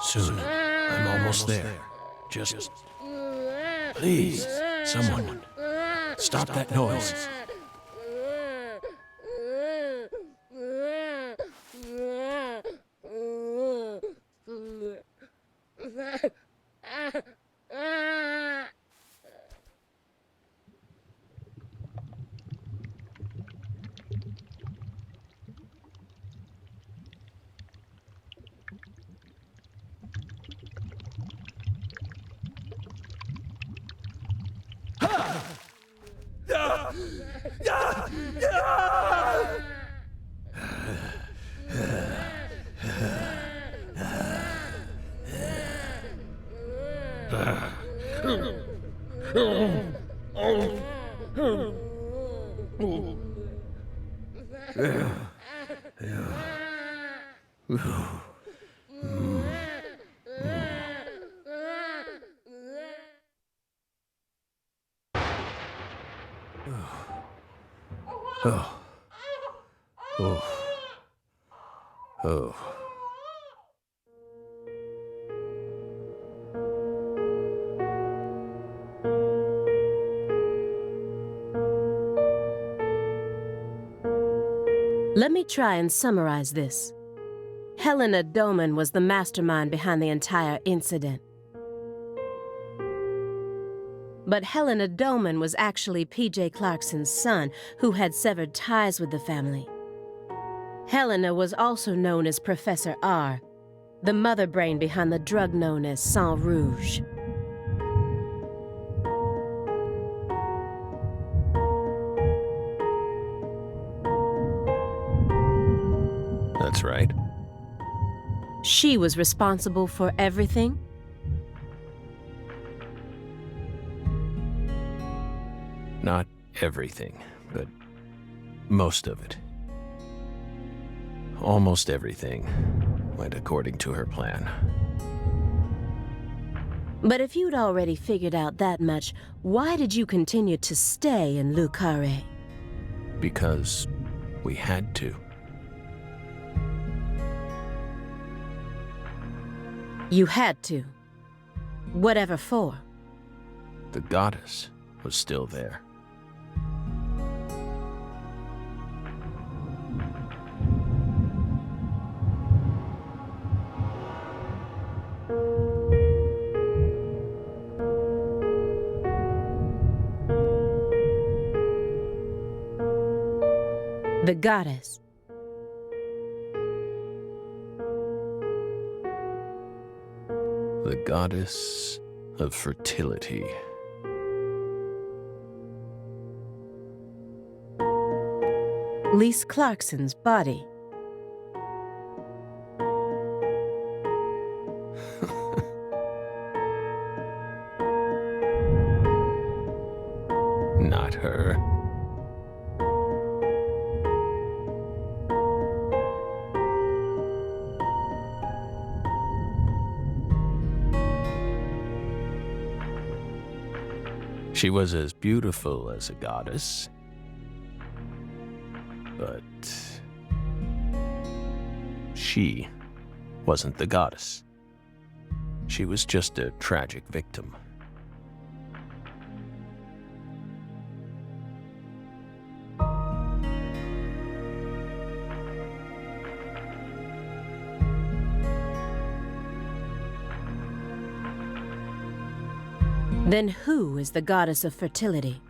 Soon. I'm almost there. Just... Please, someone. Stop that noise. Oh. Oh. Oh. Let me try and summarize this. Helena Doman was the mastermind behind the entire incident. But Helena Doman was actually P.J. Clarkson's son, who had severed ties with the family. Helena was also known as Professor R, the mother brain behind the drug known as Sang Rouge. That's right. She was responsible for everything? Not everything, but most of it. Almost everything went according to her plan. But if you'd already figured out that much, why did you continue to stay in Le Carré? Because we had to. You had to. Whatever for. The goddess was still there. The goddess. The goddess of fertility. Lise Clarkson's body. Not her. She was as beautiful as a goddess, but she wasn't the goddess. She was just a tragic victim. Then who is the goddess of fertility?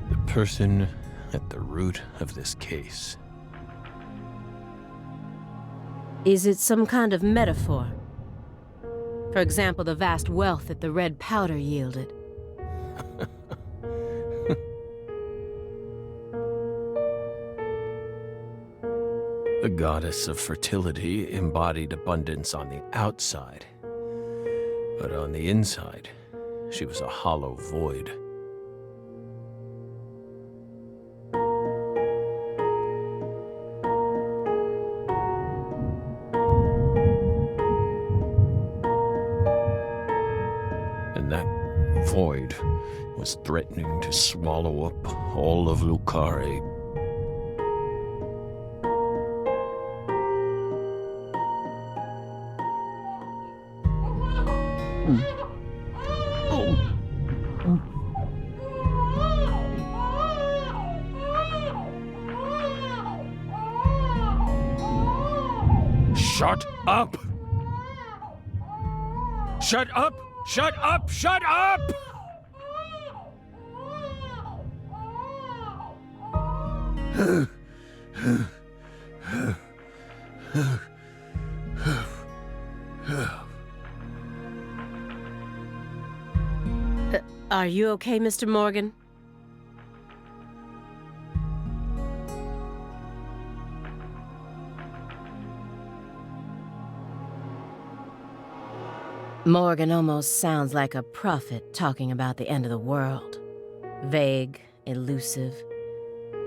The person at the root of this case. Is it some kind of metaphor? For example, the vast wealth that the red powder yielded. The goddess of fertility embodied abundance on the outside, but on the inside, she was a hollow void. And that void was threatening to swallow up all of Le Carré. Shut up! Shut up! Shut up! Shut up! Are you okay, Mr. Morgan? Morgan almost sounds like a prophet talking about the end of the world. Vague, elusive,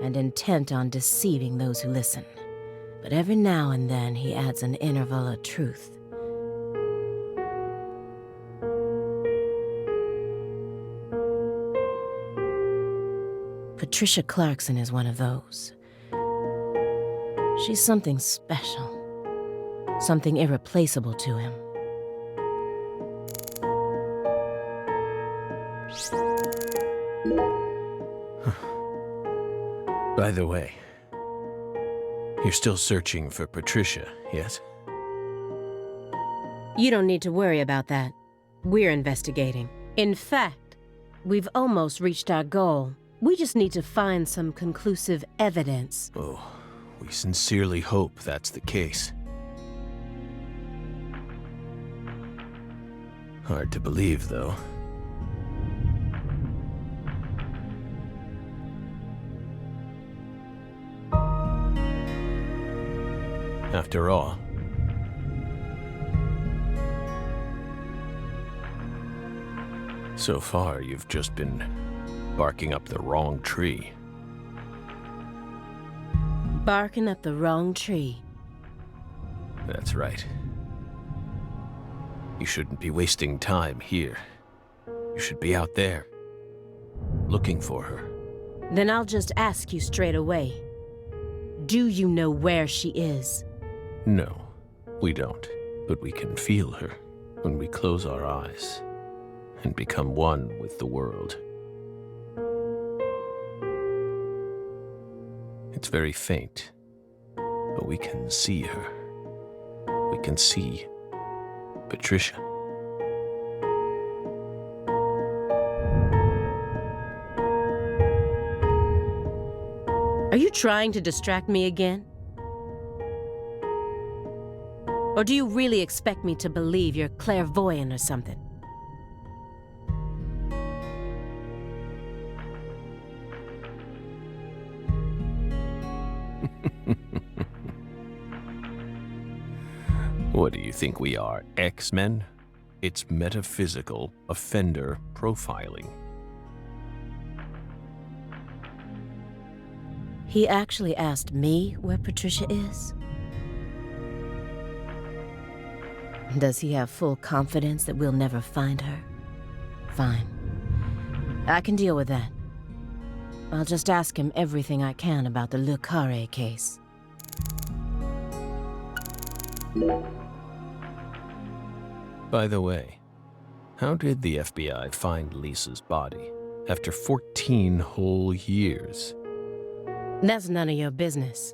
and intent on deceiving those who listen. But every now and then he adds an interval of truth. Patricia Clarkson is one of those. She's something special, something irreplaceable to him. By the way, you're still searching for Patricia, yes? You don't need to worry about that. We're investigating. In fact, we've almost reached our goal. We just need to find some conclusive evidence. Oh, we sincerely hope that's the case. Hard to believe, though. After all, so far you've just been barking up the wrong tree. Barking up the wrong tree. That's right. You shouldn't be wasting time here. You should be out there, looking for her. Then I'll just ask you straight away. Do you know where she is? No, we don't. But we can feel her when we close our eyes and become one with the world. It's very faint, but we can see her. We can see Patricia. Are you trying to distract me again? Or do you really expect me to believe you're clairvoyant or something? What do you think we are, X-Men? It's metaphysical offender profiling. He actually asked me where Patricia is? Does he have full confidence that we'll never find her? Fine. I can deal with that. I'll just ask him everything I can about the Le Carré case. By the way, how did the FBI find Lisa's body after 14 whole years? That's none of your business.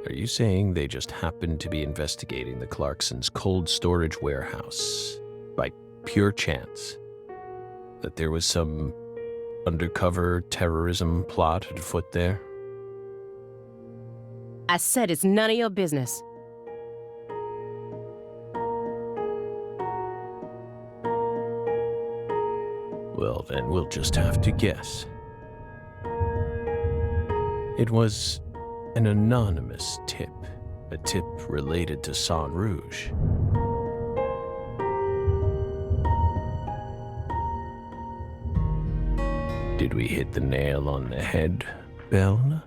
Are you saying they just happened to be investigating the Clarksons' cold storage warehouse by pure chance? That there was some undercover terrorism plot afoot there? I said it's none of your business. Well, then we'll just have to guess. It was an anonymous tip, a tip related to Saint Rouge. Did we hit the nail on the head, Belle?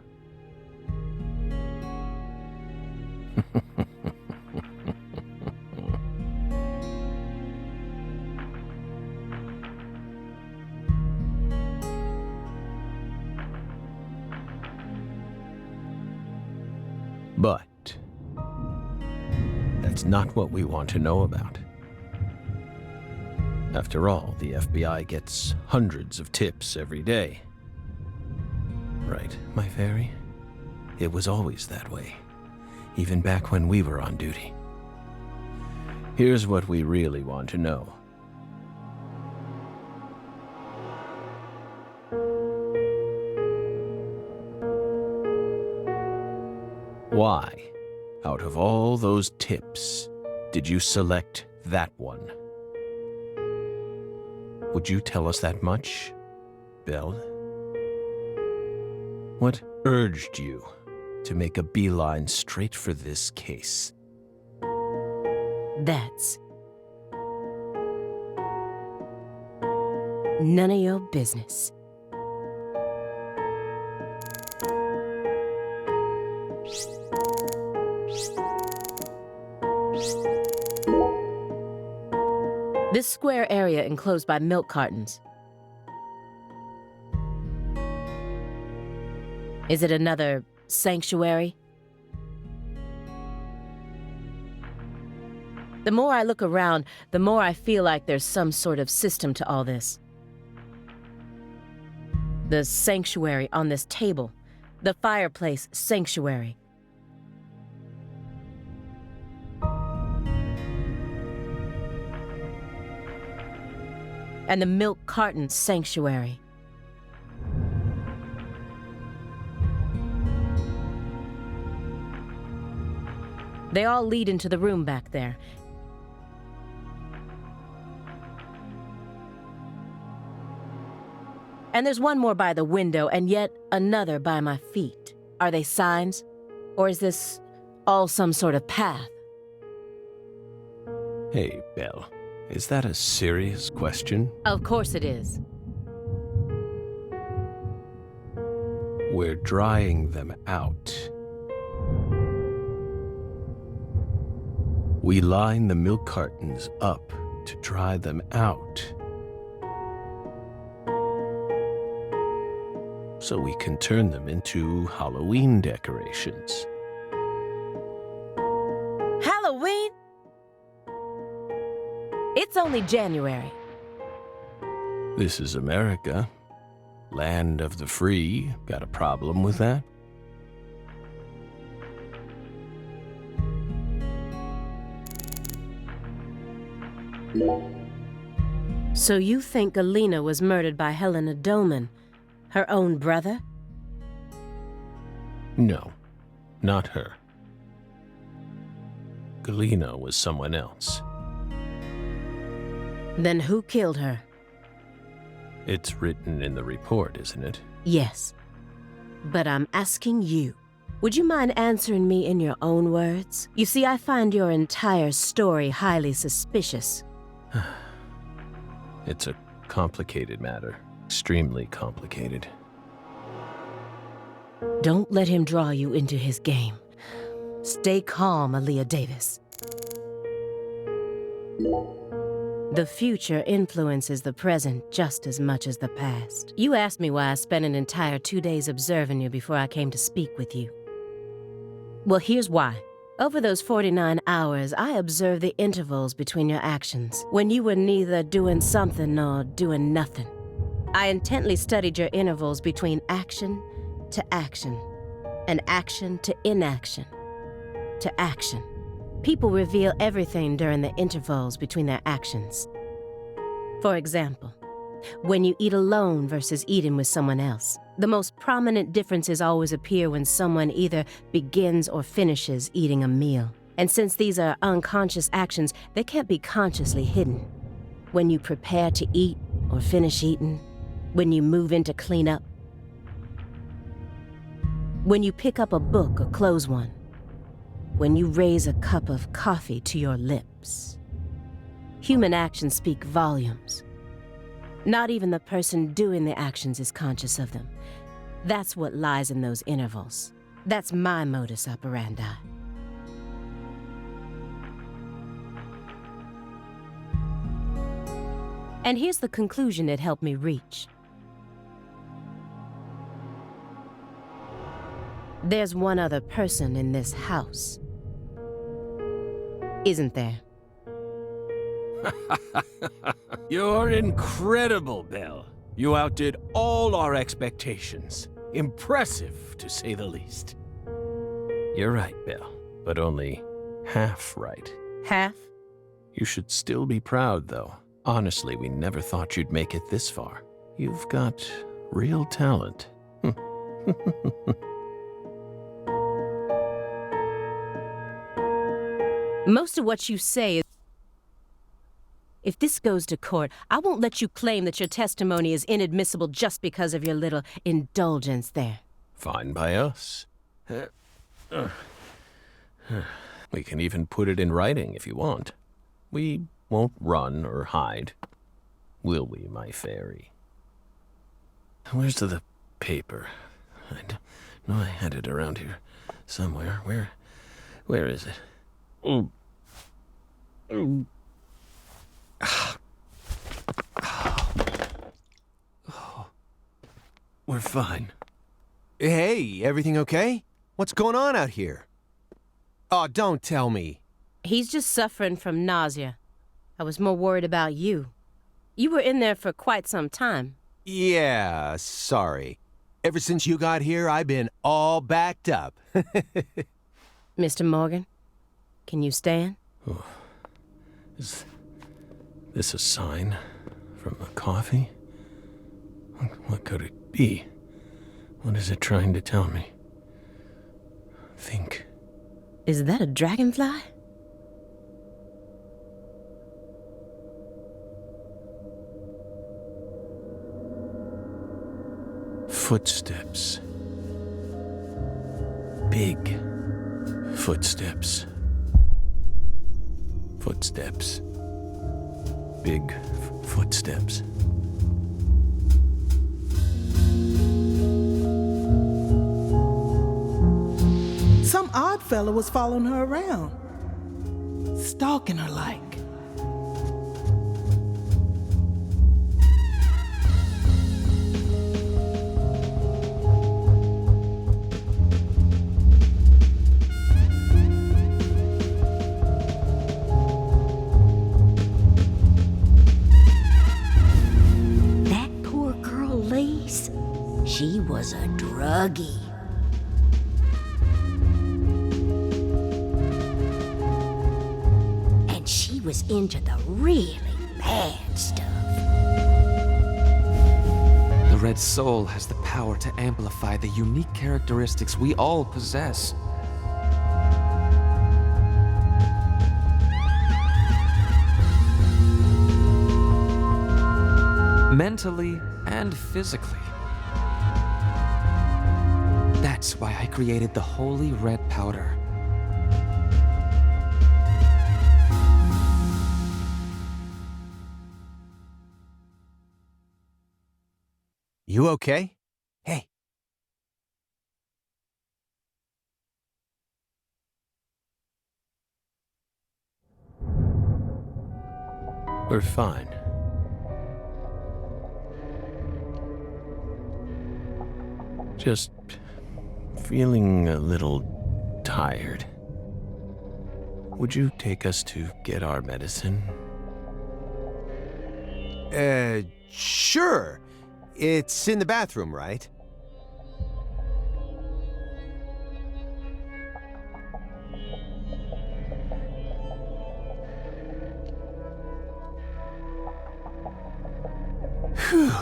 But that's not what we want to know about. After all, the FBI gets hundreds of tips every day. Right, my fairy? It was always that way, even back when we were on duty. Here's what we really want to know. Why, out of all those tips, did you select that one? Would you tell us that much, Belle? What urged you to make a beeline straight for this case? That's none of your business. This square area enclosed by milk cartons. Is it another sanctuary? The more I look around, the more I feel like there's some sort of system to all this. The sanctuary on this table. The fireplace sanctuary. And the milk carton sanctuary. They all lead into the room back there. And there's one more by the window, and yet another by my feet. Are they signs? Or is this all some sort of path? Hey, Belle, is that a serious question? Of course it is. We're drying them out. We line the milk cartons up to dry them out, so we can turn them into Halloween decorations. Halloween? It's only January. This is America, land of the free. Got a problem with that? So you think Galena was murdered by Helena Doman, her own brother? No, not her. Galena was someone else. Then who killed her? It's written in the report, isn't it? Yes. But I'm asking you. Would you mind answering me in your own words? You see, I find your entire story highly suspicious. It's a complicated matter. Extremely complicated. Don't let him draw you into his game. Stay calm, Aaliyah Davis. The future influences the present just as much as the past. You asked me why I spent an entire 2 days observing you before I came to speak with you. Well, here's why. Over those 49 hours, I observed the intervals between your actions, when you were neither doing something nor doing nothing. I intently studied your intervals between action to action, and action to inaction, to action. People reveal everything during the intervals between their actions. For example, when you eat alone versus eating with someone else, the most prominent differences always appear when someone either begins or finishes eating a meal. And since these are unconscious actions, they can't be consciously hidden. When you prepare to eat or finish eating, when you move in to clean up, when you pick up a book or close one, when you raise a cup of coffee to your lips. Human actions speak volumes. Not even the person doing the actions is conscious of them. That's what lies in those intervals. That's my modus operandi. And here's the conclusion it helped me reach. There's one other person in this house. Isn't there? You're incredible, Belle. You outdid all our expectations. Impressive, to say the least. You're right, Belle, but only half right. Half? You should still be proud, though. Honestly, we never thought you'd make it this far. You've got real talent. Most of what you say is... If this goes to court, I won't let you claim that your testimony is inadmissible just because of your little indulgence there. Fine by us. We can even put it in writing if you want. We won't run or hide. Will we, my fairy? Where's the paper? I know I had it around here somewhere. Where is it? Oh. Oh. We're fine. Hey, everything okay? What's going on out here? Oh, don't tell me. He's just suffering from nausea. I was more worried about you. You were in there for quite some time. Yeah, sorry. Ever since you got here, I've been all backed up. Mr. Morgan, can you stand? Oh. Is this a sign from the coffee? What could it be? What is it trying to tell me? Think. Is that a dragonfly? Footsteps. Big footsteps. Footsteps. Big footsteps. Some odd fella was following her around, stalking her like. That poor girl, Lise, she was a druggie. She was into the really bad stuff. The Red Soul has the power to amplify the unique characteristics we all possess. Mentally and physically. That's why I created the Holy Red Powder. You okay? Hey. We're fine. Just feeling a little tired. Would you take us to get our medicine? Sure. It's in the bathroom, right? Whew.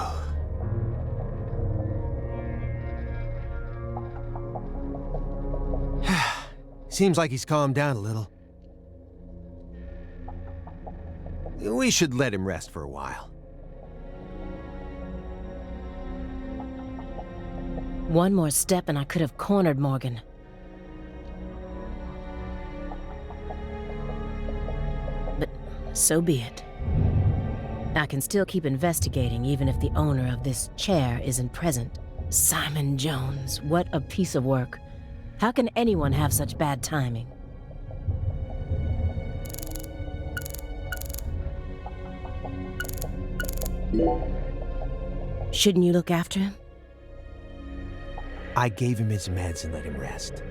Seems like he's calmed down a little. We should let him rest for a while. One more step and I could have cornered Morgan. But so be it. I can still keep investigating even if the owner of this chair isn't present. Simon Jones, what a piece of work. How can anyone have such bad timing? Shouldn't you look after him? I gave him his meds and let him rest.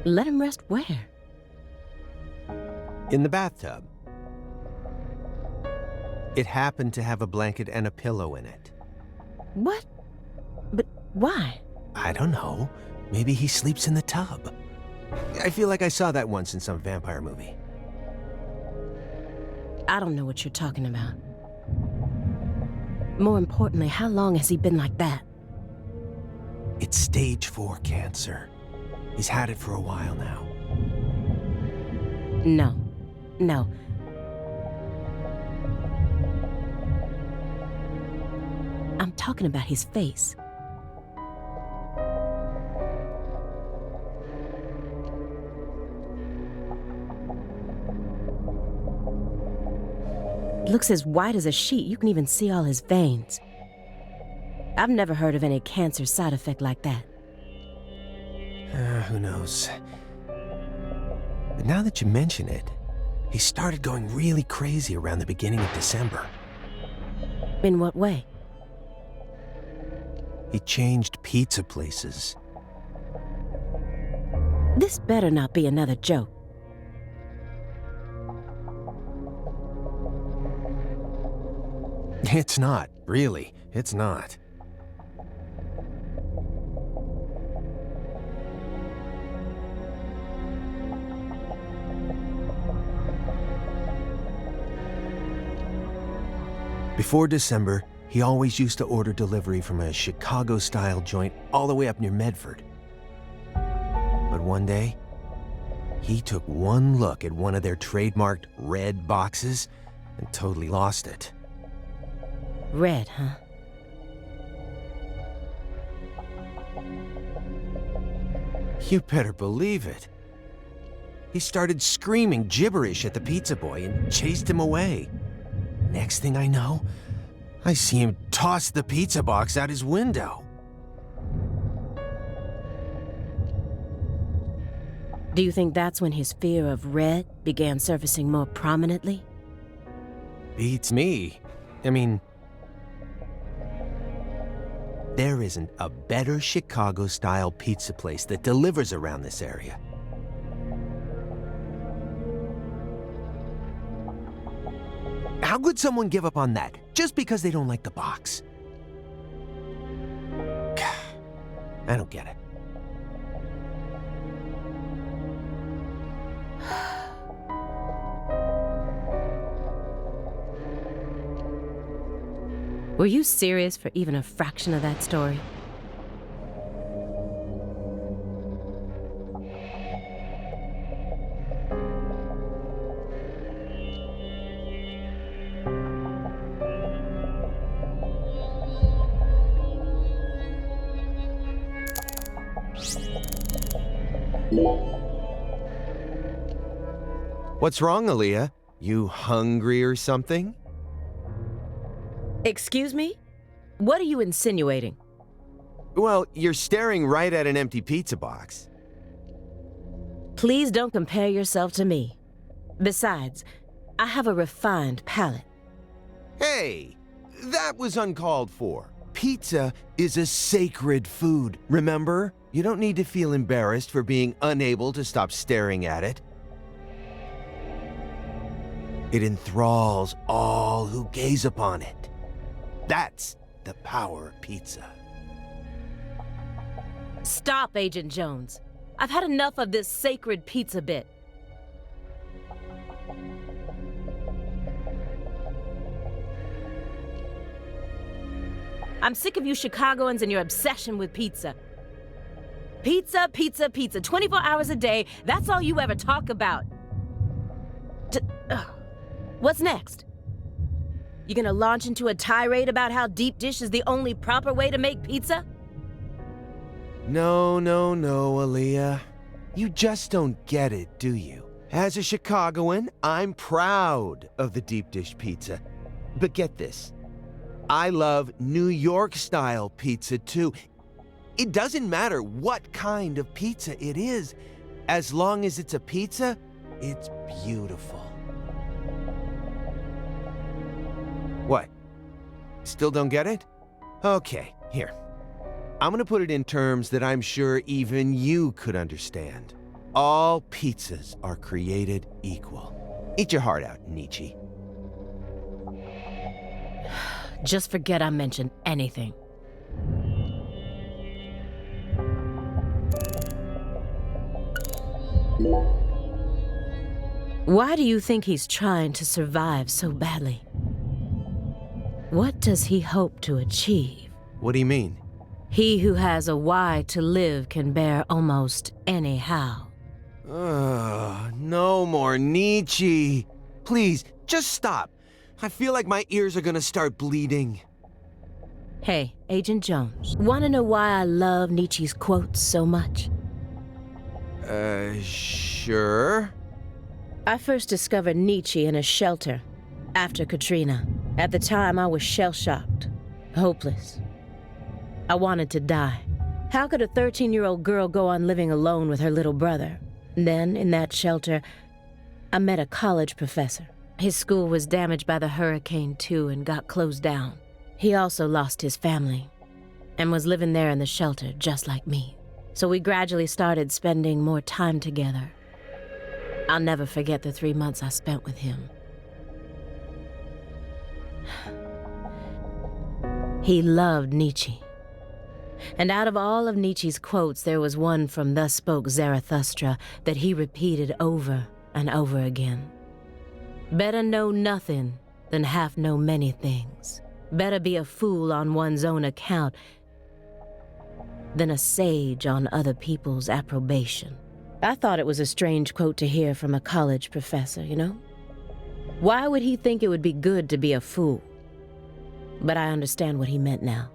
Let him rest where? In the bathtub. It happened to have a blanket and a pillow in it. What? But why? I don't know. Maybe he sleeps in the tub. I feel like I saw that once in some vampire movie. I don't know what you're talking about. More importantly, how long has he been like that? It's stage 4 cancer. He's had it for a while now. No. I'm talking about his face. It looks as white as a sheet. You can even see all his veins. I've never heard of any cancer side effect like that. Who knows? But now that you mention it, he started going really crazy around the beginning of December. In what way? He changed pizza places. This better not be another joke. It's not, really. It's not. Before December, he always used to order delivery from a Chicago-style joint all the way up near Medford. But one day, he took one look at one of their trademarked red boxes and totally lost it. Red, huh? You better believe it. He started screaming gibberish at the pizza boy and chased him away. Next thing I know, I see him toss the pizza box out his window. Do you think that's when his fear of red began surfacing more prominently? Beats me. I mean, there isn't a better Chicago-style pizza place that delivers around this area. How could someone give up on that just because they don't like the box? I don't get it. Were you serious for even a fraction of that story? What's wrong, Aaliyah? You hungry or something? Excuse me? What are you insinuating? Well, you're staring right at an empty pizza box. Please don't compare yourself to me. Besides, I have a refined palate. Hey, that was uncalled for. Pizza is a sacred food, remember? You don't need to feel embarrassed for being unable to stop staring at it. It enthralls all who gaze upon it. That's the power of pizza. Stop, Agent Jones. I've had enough of this sacred pizza bit. I'm sick of you Chicagoans and your obsession with pizza. Pizza, pizza, pizza. 24 hours a day, that's all you ever talk about. What's next? You gonna launch into a tirade about how deep dish is the only proper way to make pizza? No, Aaliyah. You just don't get it, do you? As a Chicagoan, I'm proud of the deep dish pizza. But get this, I love New York-style pizza too. It doesn't matter what kind of pizza it is. As long as it's a pizza, it's beautiful. What? Still don't get it? Okay, here. I'm gonna put it in terms that I'm sure even you could understand. All pizzas are created equal. Eat your heart out, Nietzsche. Just forget I mentioned anything. Why do you think he's trying to survive so badly? What does he hope to achieve? What do you mean? He who has a why to live can bear almost any how. No more Nietzsche. Please, just stop. I feel like my ears are gonna start bleeding. Hey, Agent Jones, wanna know why I love Nietzsche's quotes so much? Sure. I first discovered Nietzsche in a shelter after Katrina. At the time, I was shell-shocked, hopeless. I wanted to die. How could a 13-year-old girl go on living alone with her little brother? Then, in that shelter, I met a college professor. His school was damaged by the hurricane too and got closed down. He also lost his family and was living there in the shelter just like me. So we gradually started spending more time together. I'll never forget the 3 months I spent with him. He loved Nietzsche. And out of all of Nietzsche's quotes, there was one from Thus Spoke Zarathustra that he repeated over and over again. Better know nothing than half know many things. Better be a fool on one's own account than a sage on other people's approbation. I thought it was a strange quote to hear from a college professor, you know? Why would he think it would be good to be a fool? But I understand what he meant now.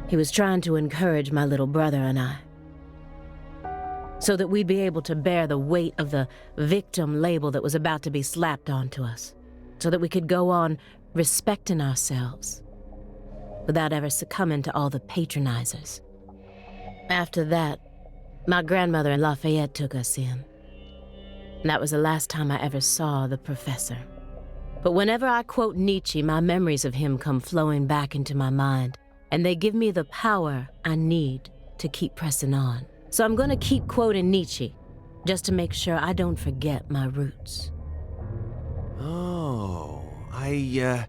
He was trying to encourage my little brother and I, so that we'd be able to bear the weight of the victim label that was about to be slapped onto us, so that we could go on respecting ourselves without ever succumbing to all the patronizers. After that, my grandmother in Lafayette took us in. And that was the last time I ever saw the professor. But whenever I quote Nietzsche, my memories of him come flowing back into my mind, and they give me the power I need to keep pressing on. So I'm gonna keep quoting Nietzsche, just to make sure I don't forget my roots. Oh, I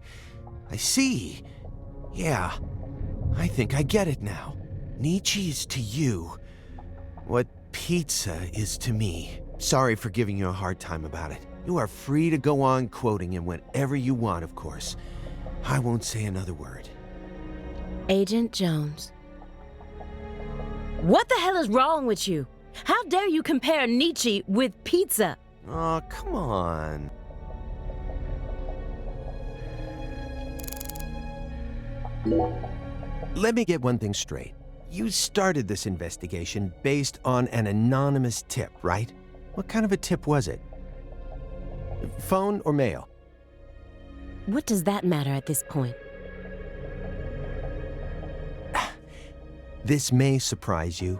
see. Yeah, I think I get it now. Nietzsche is to you what pizza is to me. Sorry for giving you a hard time about it. You are free to go on quoting him whenever you want, of course. I won't say another word. Agent Jones. What the hell is wrong with you? How dare you compare Nietzsche with pizza? Oh, come on. Let me get one thing straight. You started this investigation based on an anonymous tip, right? What kind of a tip was it? Phone or mail? What does that matter at this point? This may surprise you,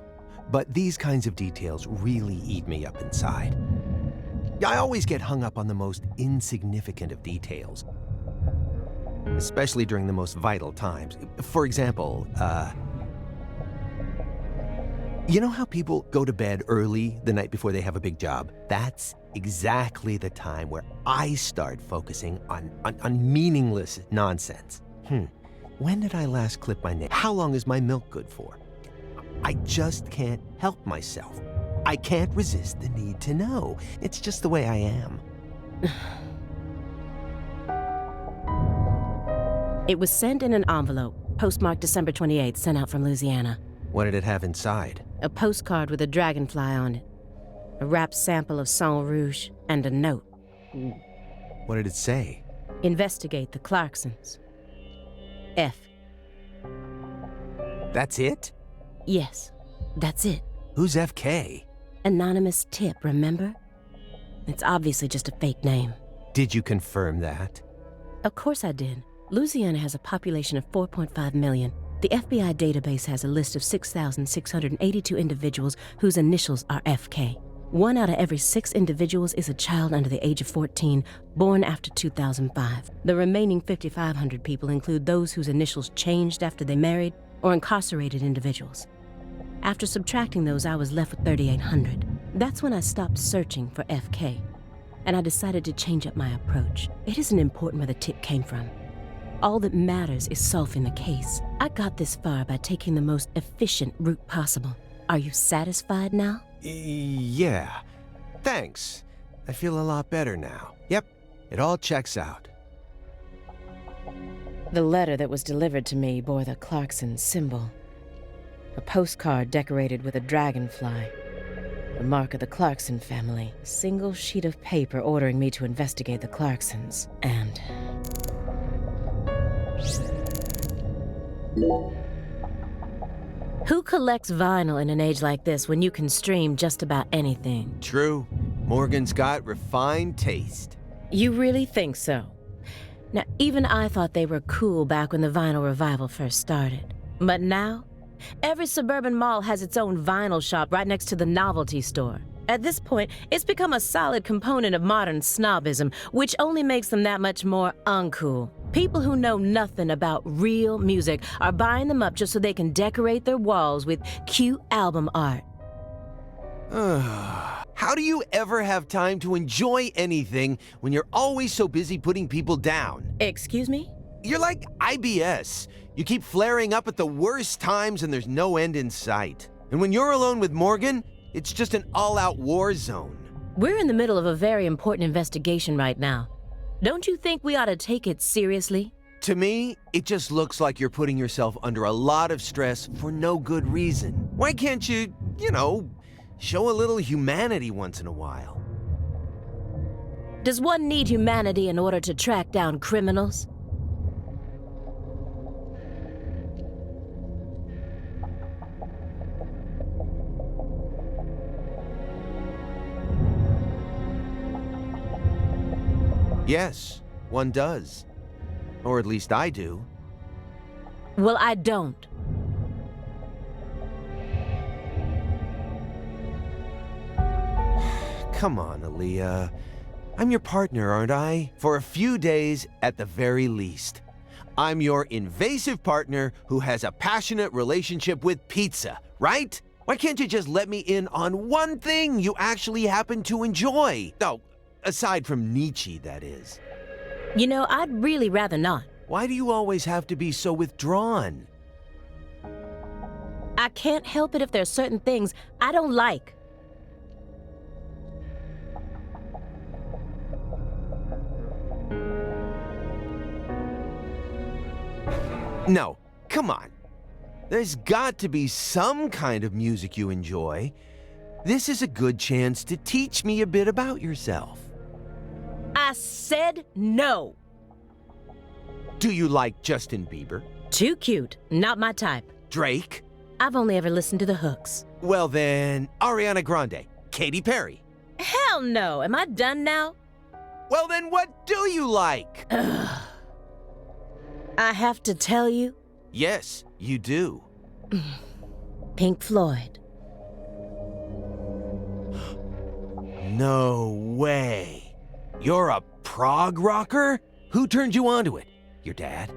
but these kinds of details really eat me up inside. I always get hung up on the most insignificant of details, especially during the most vital times. For example, you know how people go to bed early the night before they have a big job? That's exactly the time where I start focusing on meaningless nonsense. When did I last clip my nail? How long is my milk good for? I just can't help myself. I can't resist the need to know. It's just the way I am. It was sent in an envelope, postmarked December 28th, sent out from Louisiana. What did it have inside? A postcard with a dragonfly on it, a wrapped sample of Sang Rouge, and a note. What did it say? Investigate the Clarksons. F. That's it? Yes, that's it. Who's FK? Anonymous tip, remember? It's obviously just a fake name. Did you confirm that? Of course I did. Louisiana has a population of 4.5 million. The FBI database has a list of 6,682 individuals whose initials are FK. 1 out of every 6 individuals is a child under the age of 14, born after 2005. The remaining 5,500 people include those whose initials changed after they married or incarcerated individuals. After subtracting those, I was left with 3,800. That's when I stopped searching for FK, and I decided to change up my approach. It isn't important where the tip came from. All that matters is solving the case. I got this far by taking the most efficient route possible. Are you satisfied now? Yeah. Thanks. I feel a lot better now. Yep, it all checks out. The letter that was delivered to me bore the Clarkson symbol. A postcard decorated with a dragonfly. The mark of the Clarkson family. A single sheet of paper ordering me to investigate the Clarksons. And... who collects vinyl in an age like this when you can stream just about anything? True. Morgan's got refined taste. You really think so? Now, even I thought they were cool back when the vinyl revival first started. But now, every suburban mall has its own vinyl shop right next to the novelty store. At this point, it's become a solid component of modern snobism, which only makes them that much more uncool. People who know nothing about real music are buying them up just so they can decorate their walls with cute album art. How do you ever have time to enjoy anything when you're always so busy putting people down? Excuse me? You're like IBS. You keep flaring up at the worst times and there's no end in sight. And when you're alone with Morgan, it's just an all-out war zone. We're in the middle of a very important investigation right now. Don't you think we ought to take it seriously? To me, it just looks like you're putting yourself under a lot of stress for no good reason. Why can't you, show a little humanity once in a while? Does one need humanity in order to track down criminals? Yes, one does. Or at least I do. Well, I don't. Come on, Aaliyah. I'm your partner, aren't I? For a few days at the very least. I'm your invasive partner who has a passionate relationship with pizza, right? Why can't you just let me in on one thing you actually happen to enjoy? Oh, aside from Nietzsche, that is. I'd really rather not. Why do you always have to be so withdrawn? I can't help it if there's certain things I don't like. No, come on. There's got to be some kind of music you enjoy. This is a good chance to teach me a bit about yourself. I said no. Do you like Justin Bieber? Too cute. Not my type. Drake? I've only ever listened to the hooks. Well then, Ariana Grande, Katy Perry. Hell no. Am I done now? Well then, what do you like? I have to tell you? Yes, you do. Pink Floyd. No way. You're a prog rocker? Who turned you onto it? Your dad?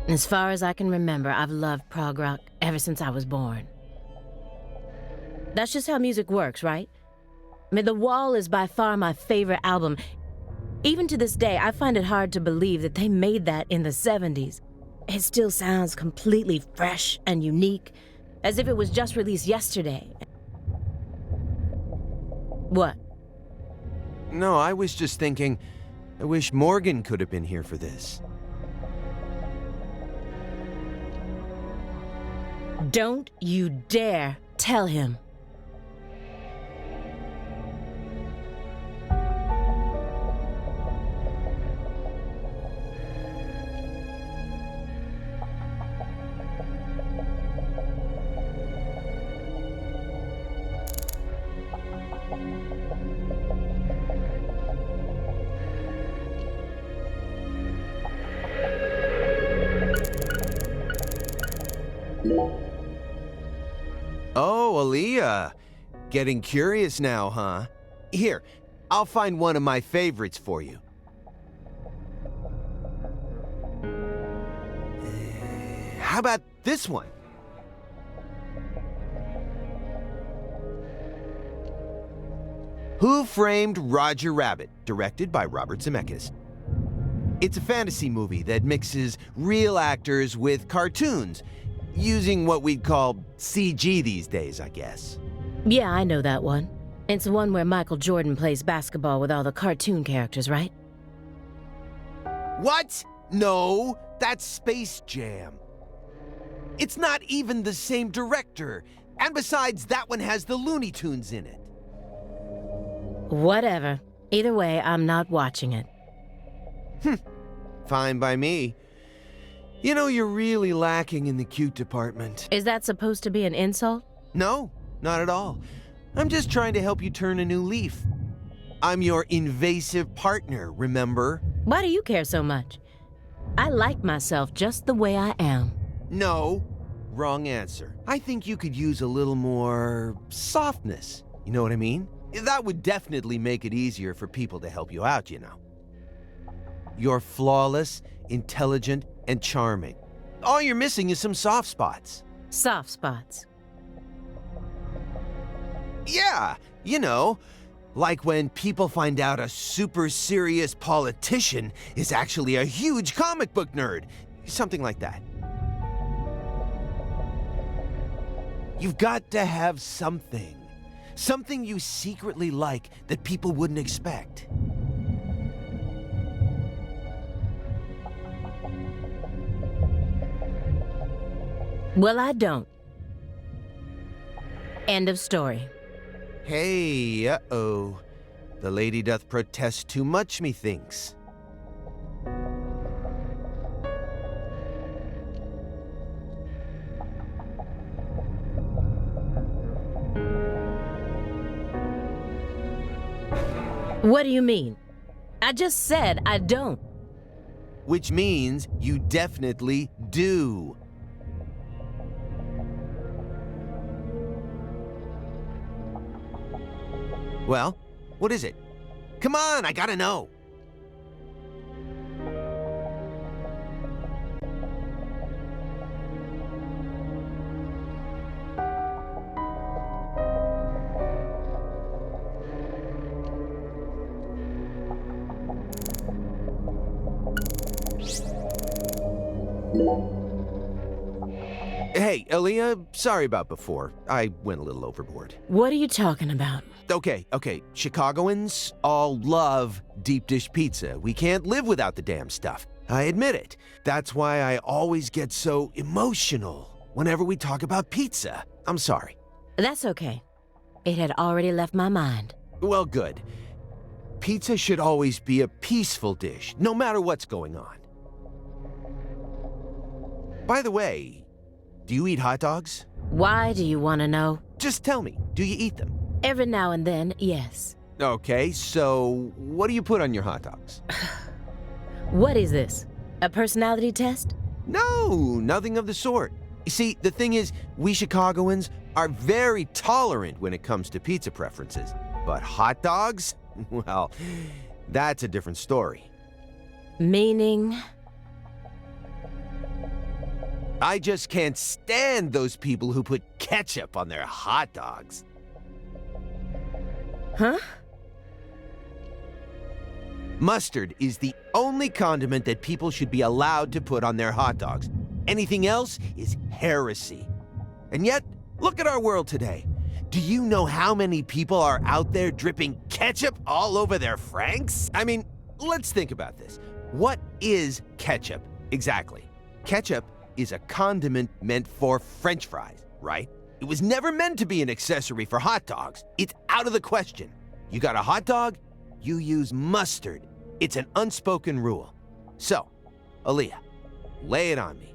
As far as I can remember, I've loved prog rock ever since I was born. That's just how music works, right? I mean, The Wall is by far my favorite album. Even to this day, I find it hard to believe that they made that in the 70s. It still sounds completely fresh and unique, as if it was just released yesterday. What? No, I was just thinking, I wish Morgan could have been here for this. Don't you dare tell him. Oh, Aaliyah. Getting curious now, huh? Here, I'll find one of my favorites for you. How about this one? Who Framed Roger Rabbit, directed by Robert Zemeckis. It's a fantasy movie that mixes real actors with cartoons, using what we'd call CG these days, I guess. Yeah, I know that one. It's the one where Michael Jordan plays basketball with all the cartoon characters, right? What? No, that's Space Jam. It's not even the same director, and besides, that one has the Looney Tunes in it. Whatever. Either way, I'm not watching it. Fine by me. You know, you're really lacking in the cute department. Is that supposed to be an insult? No, not at all. I'm just trying to help you turn a new leaf. I'm your invasive partner, remember? Why do you care so much? I like myself just the way I am. No, wrong answer. I think you could use a little more softness. You know what I mean? That would definitely make it easier for people to help you out, you know. You're flawless, intelligent, and charming. All you're missing is some soft spots. Soft spots. Yeah, you know, like when people find out a super serious politician is actually a huge comic book nerd. Something like that. You've got to have something. Something you secretly like that people wouldn't expect. Well, I don't. End of story. Hey, uh-oh. The lady doth protest too much, methinks. What do you mean? I just said I don't. Which means you definitely do. Well, what is it? Come on, I gotta know. Hey, Aaliyah, sorry about before. I went a little overboard. What are you talking about? Okay. Chicagoans all love deep dish pizza. We can't live without the damn stuff. I admit it. That's why I always get so emotional whenever we talk about pizza. I'm sorry. That's okay. It had already left my mind. Well, good. Pizza should always be a peaceful dish, no matter what's going on. By the way, do you eat hot dogs? Why do you want to know? Just tell me, do you eat them? Every now and then, yes. Okay, so what do you put on your hot dogs? What is this? A personality test? No, nothing of the sort. You see, the thing is, we Chicagoans are very tolerant when it comes to pizza preferences. But hot dogs? Well, that's a different story. Meaning? I just can't stand those people who put ketchup on their hot dogs. Huh? Mustard is the only condiment that people should be allowed to put on their hot dogs. Anything else is heresy. And yet, look at our world today. Do you know how many people are out there dripping ketchup all over their Franks? I mean, let's think about this. What is ketchup exactly? Ketchup is a condiment meant for French fries, right? It was never meant to be an accessory for hot dogs. It's out of the question. You got a hot dog, you use mustard. It's an unspoken rule. So, Aaliyah, lay it on me.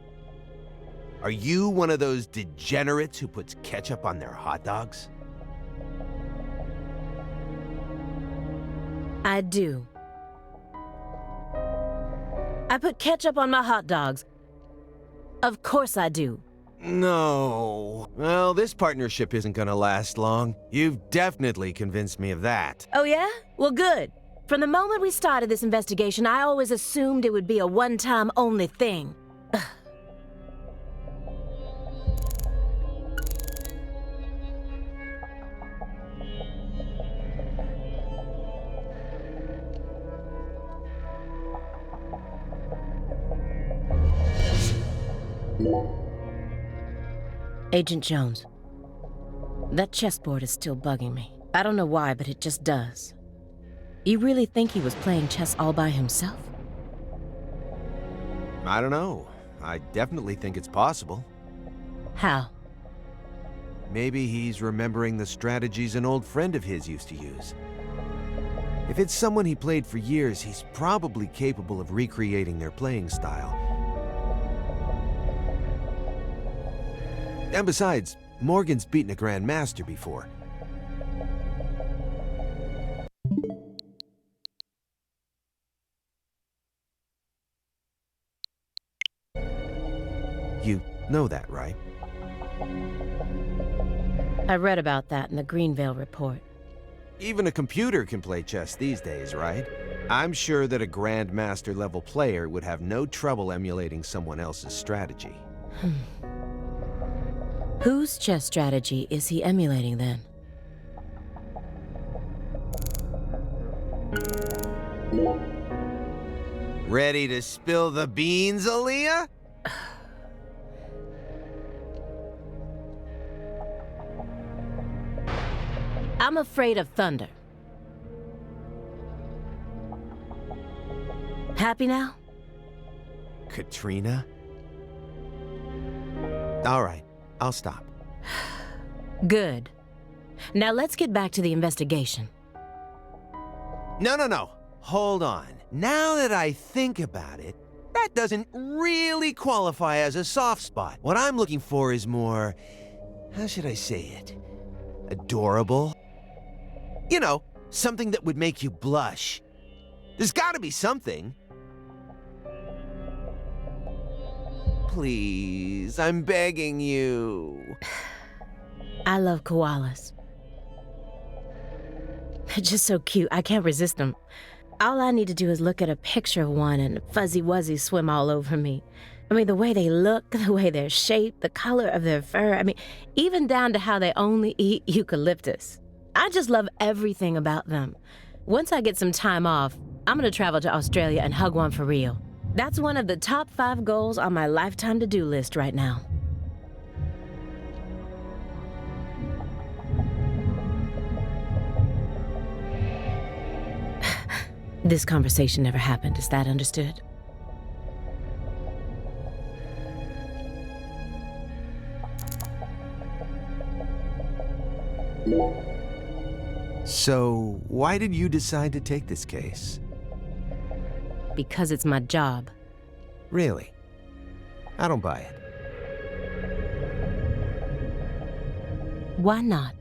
Are you one of those degenerates who puts ketchup on their hot dogs? I do. I put ketchup on my hot dogs. Of course I do. No. Well, this partnership isn't gonna last long. You've definitely convinced me of that. Oh yeah? Well, good. From the moment we started this investigation, I always assumed it would be a one-time only thing. Agent Jones, that chessboard is still bugging me. I don't know why, but it just does. You really think he was playing chess all by himself? I don't know. I definitely think it's possible. How? Maybe he's remembering the strategies an old friend of his used to use. If it's someone he played for years, he's probably capable of recreating their playing style. And besides, Morgan's beaten a grandmaster before. You know that, right? I read about that in the Greenvale report. Even a computer can play chess these days, right? I'm sure that a grandmaster level player would have no trouble emulating someone else's strategy. Whose chess strategy is he emulating then? Ready to spill the beans, Aaliyah? I'm afraid of thunder. Happy now? Katrina? All right, I'll stop. Good. Now let's get back to the investigation. No. Hold on. Now that I think about it, that doesn't really qualify as a soft spot. What I'm looking for is more, how should I say it? Adorable? You know, something that would make you blush. There's gotta be something. Please, I'm begging you. I love koalas. They're just so cute. I can't resist them. All I need to do is look at a picture of one and Fuzzy Wuzzy swim all over me. I mean, the way they look, the way they're shaped, the color of their fur, I mean, even down to how they only eat eucalyptus. I just love everything about them. Once I get some time off, I'm gonna travel to Australia and hug one for real. That's one of the top 5 goals on my lifetime to-do list right now. This conversation never happened, is that understood? So, why did you decide to take this case? Because it's my job. Really? I don't buy it. Why not?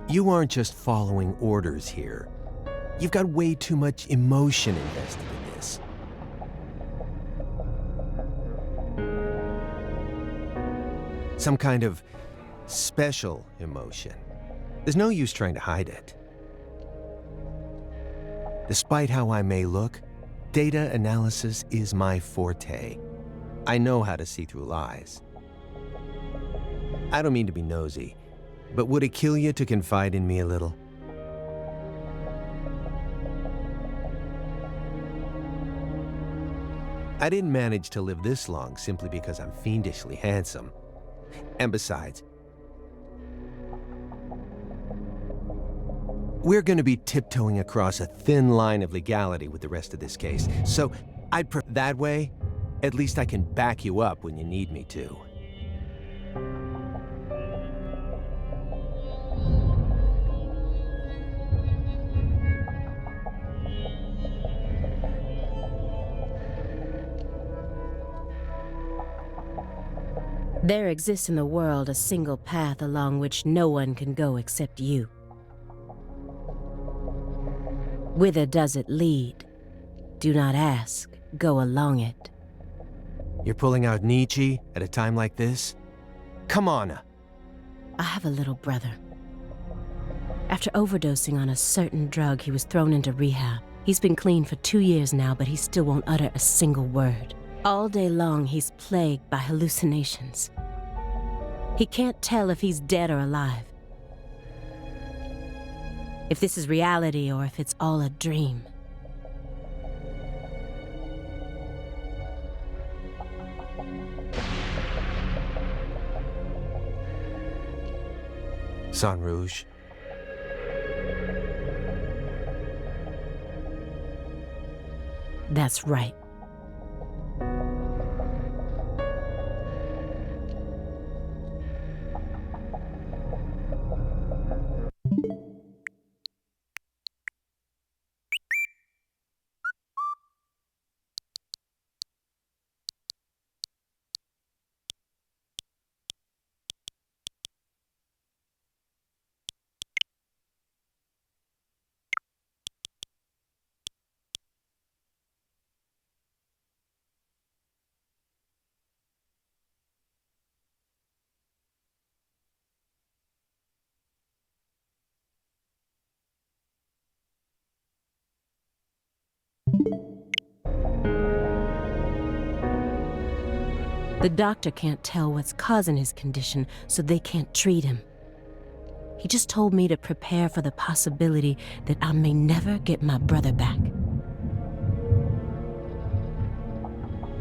You aren't just following orders here. You've got way too much emotion invested in this. Some kind of special emotion. There's no use trying to hide it. Despite how I may look, data analysis is my forte. I know how to see through lies. I don't mean to be nosy, but would it kill you to confide in me a little? I didn't manage to live this long simply because I'm fiendishly handsome. And besides, we're going to be tiptoeing across a thin line of legality with the rest of this case. So I'd prefer that way. At least I can back you up when you need me to. There exists in the world a single path along which no one can go except you. Whither does it lead? Do not ask, go along it. You're pulling out Nietzsche at a time like this? Come on. I have a little brother. After overdosing on a certain drug, he was thrown into rehab. He's been clean for 2 years now, but he still won't utter a single word. All day long, he's plagued by hallucinations. He can't tell if he's dead or alive. If this is reality or if it's all a dream. San Rouge. That's right. The doctor can't tell what's causing his condition, so they can't treat him. He just told me to prepare for the possibility that I may never get my brother back.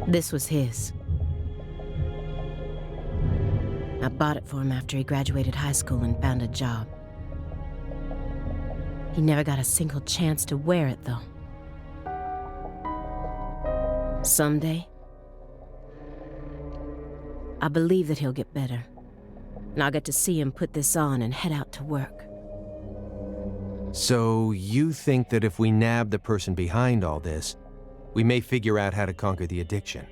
This was his. I bought it for him after he graduated high school and found a job. He never got a single chance to wear it, though. Someday, I believe that he'll get better, and I'll get to see him put this on and head out to work. So you think that if we nab the person behind all this, we may figure out how to conquer the addiction?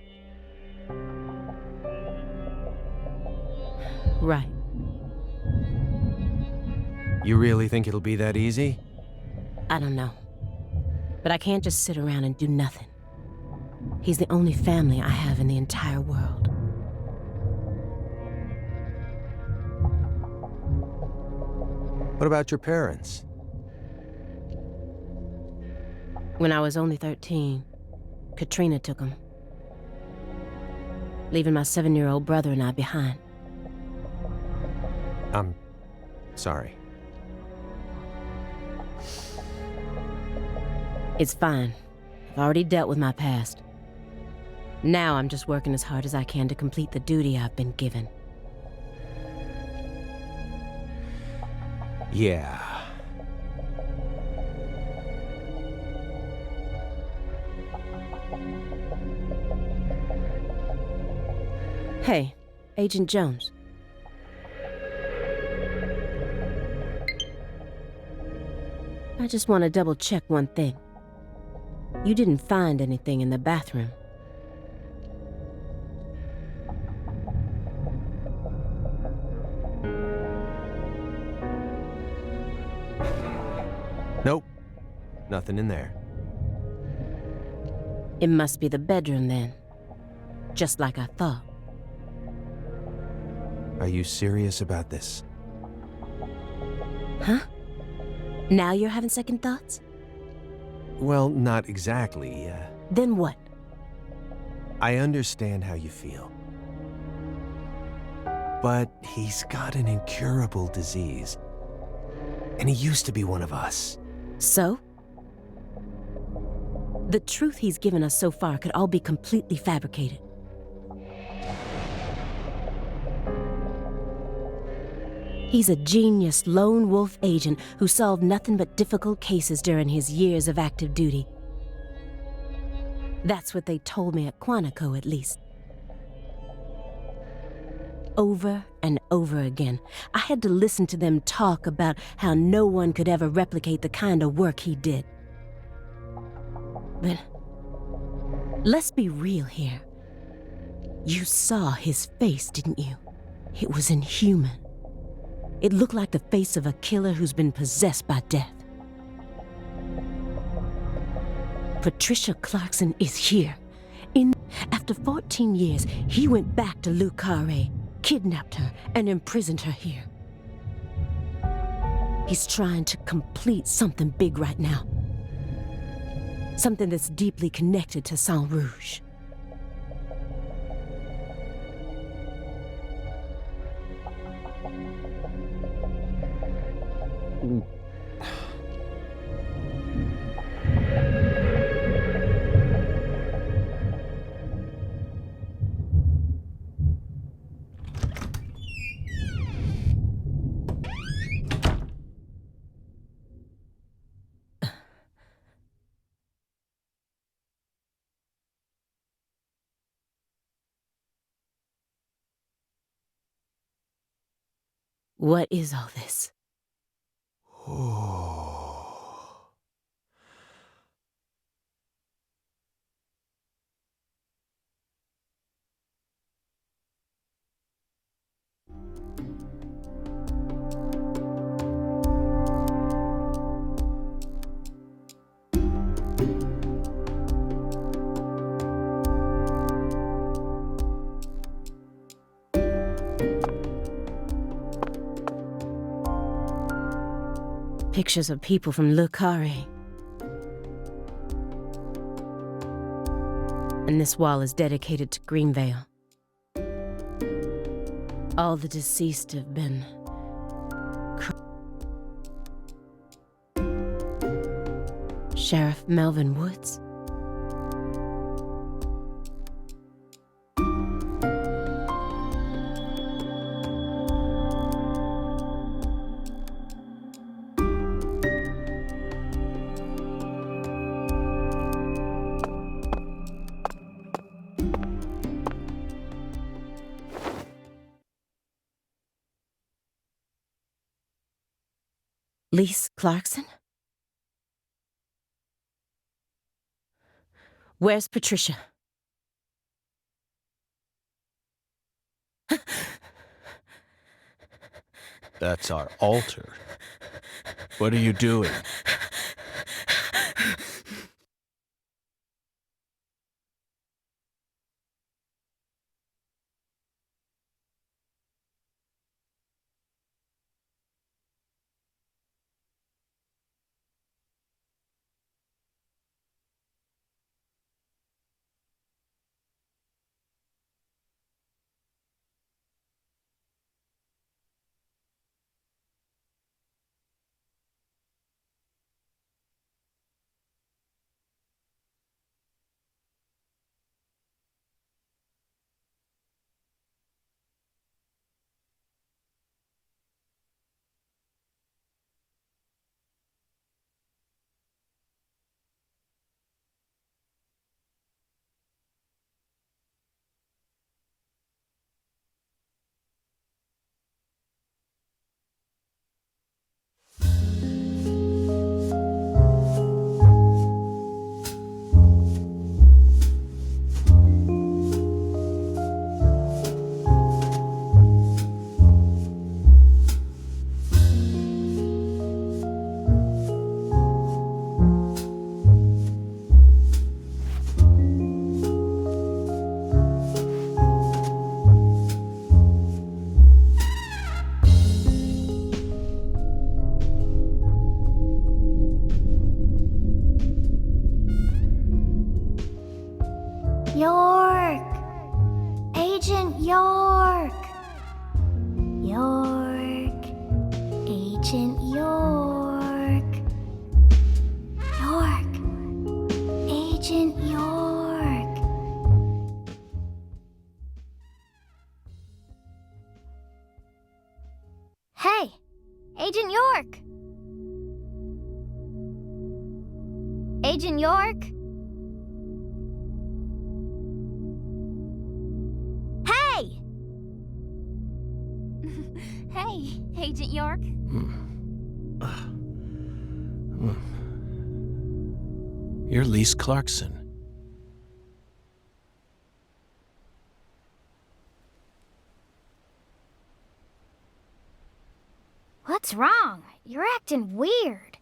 Right. You really think it'll be that easy? I don't know. But I can't just sit around and do nothing. He's the only family I have in the entire world. What about your parents? When I was only 13, Katrina took him, leaving my 7-year-old brother and I behind. I'm sorry. It's fine. I've already dealt with my past. Now I'm just working as hard as I can to complete the duty I've been given. Yeah. Hey, Agent Jones. I just want to double-check one thing. You didn't find anything in the bathroom. Nope. Nothing in there. It must be the bedroom then. Just like I thought. Are you serious about this? Huh? Now you're having second thoughts? Well, not exactly. Then what? I understand how you feel. But he's got an incurable disease. And he used to be one of us. So? The truth he's given us so far could all be completely fabricated. He's a genius lone wolf agent who solved nothing but difficult cases during his years of active duty. That's what they told me at Quantico, at least. Over and over again, I had to listen to them talk about how no one could ever replicate the kind of work he did. But let's be real here. You saw his face, didn't you? It was inhuman. It looked like the face of a killer who's been possessed by death. Patricia Clarkson is here. After 14 years, he went back to Le Carré, kidnapped her, and imprisoned her here. He's trying to complete something big right now. Something that's deeply connected to San Rouge. What is all this? Pictures of people from Le Carré. And this wall is dedicated to Greenvale. All the deceased have been... Sheriff Melvin Woods? Lise Clarkson? Where's Patricia? That's our altar. What are you doing? York! Agent York! York! Agent York! York! Agent York! Hey! Agent York! Agent York? Hey! Hey, Agent York. You're Lise Clarkson. What's wrong? You're acting weird.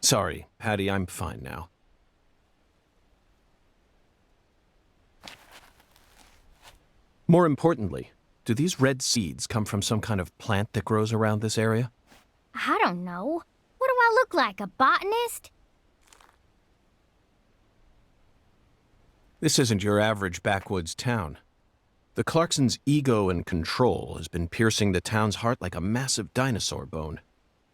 Sorry, Patty, I'm fine now. More importantly, do these red seeds come from some kind of plant that grows around this area? I don't know. What do I look like, a botanist? This isn't your average backwoods town. The Clarksons' ego and control has been piercing the town's heart like a massive dinosaur bone.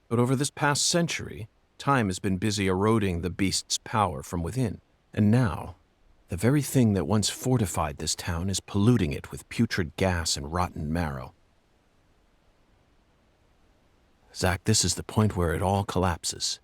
But over this past century, time has been busy eroding the beast's power from within. And now, the very thing that once fortified this town is polluting it with putrid gas and rotten marrow. Zach, this is the point where it all collapses.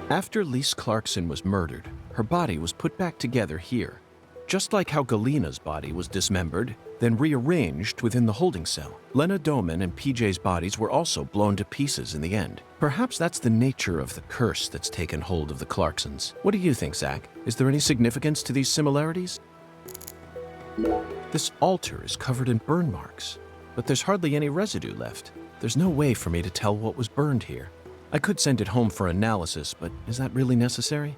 After Lise Clarkson was murdered, her body was put back together here, just like how Galena's body was dismembered, then rearranged within the holding cell. Lena Doman and PJ's bodies were also blown to pieces in the end. Perhaps that's the nature of the curse that's taken hold of the Clarksons. What do you think, Zach? Is there any significance to these similarities? This altar is covered in burn marks, but there's hardly any residue left. There's no way for me to tell what was burned here. I could send it home for analysis, but is that really necessary?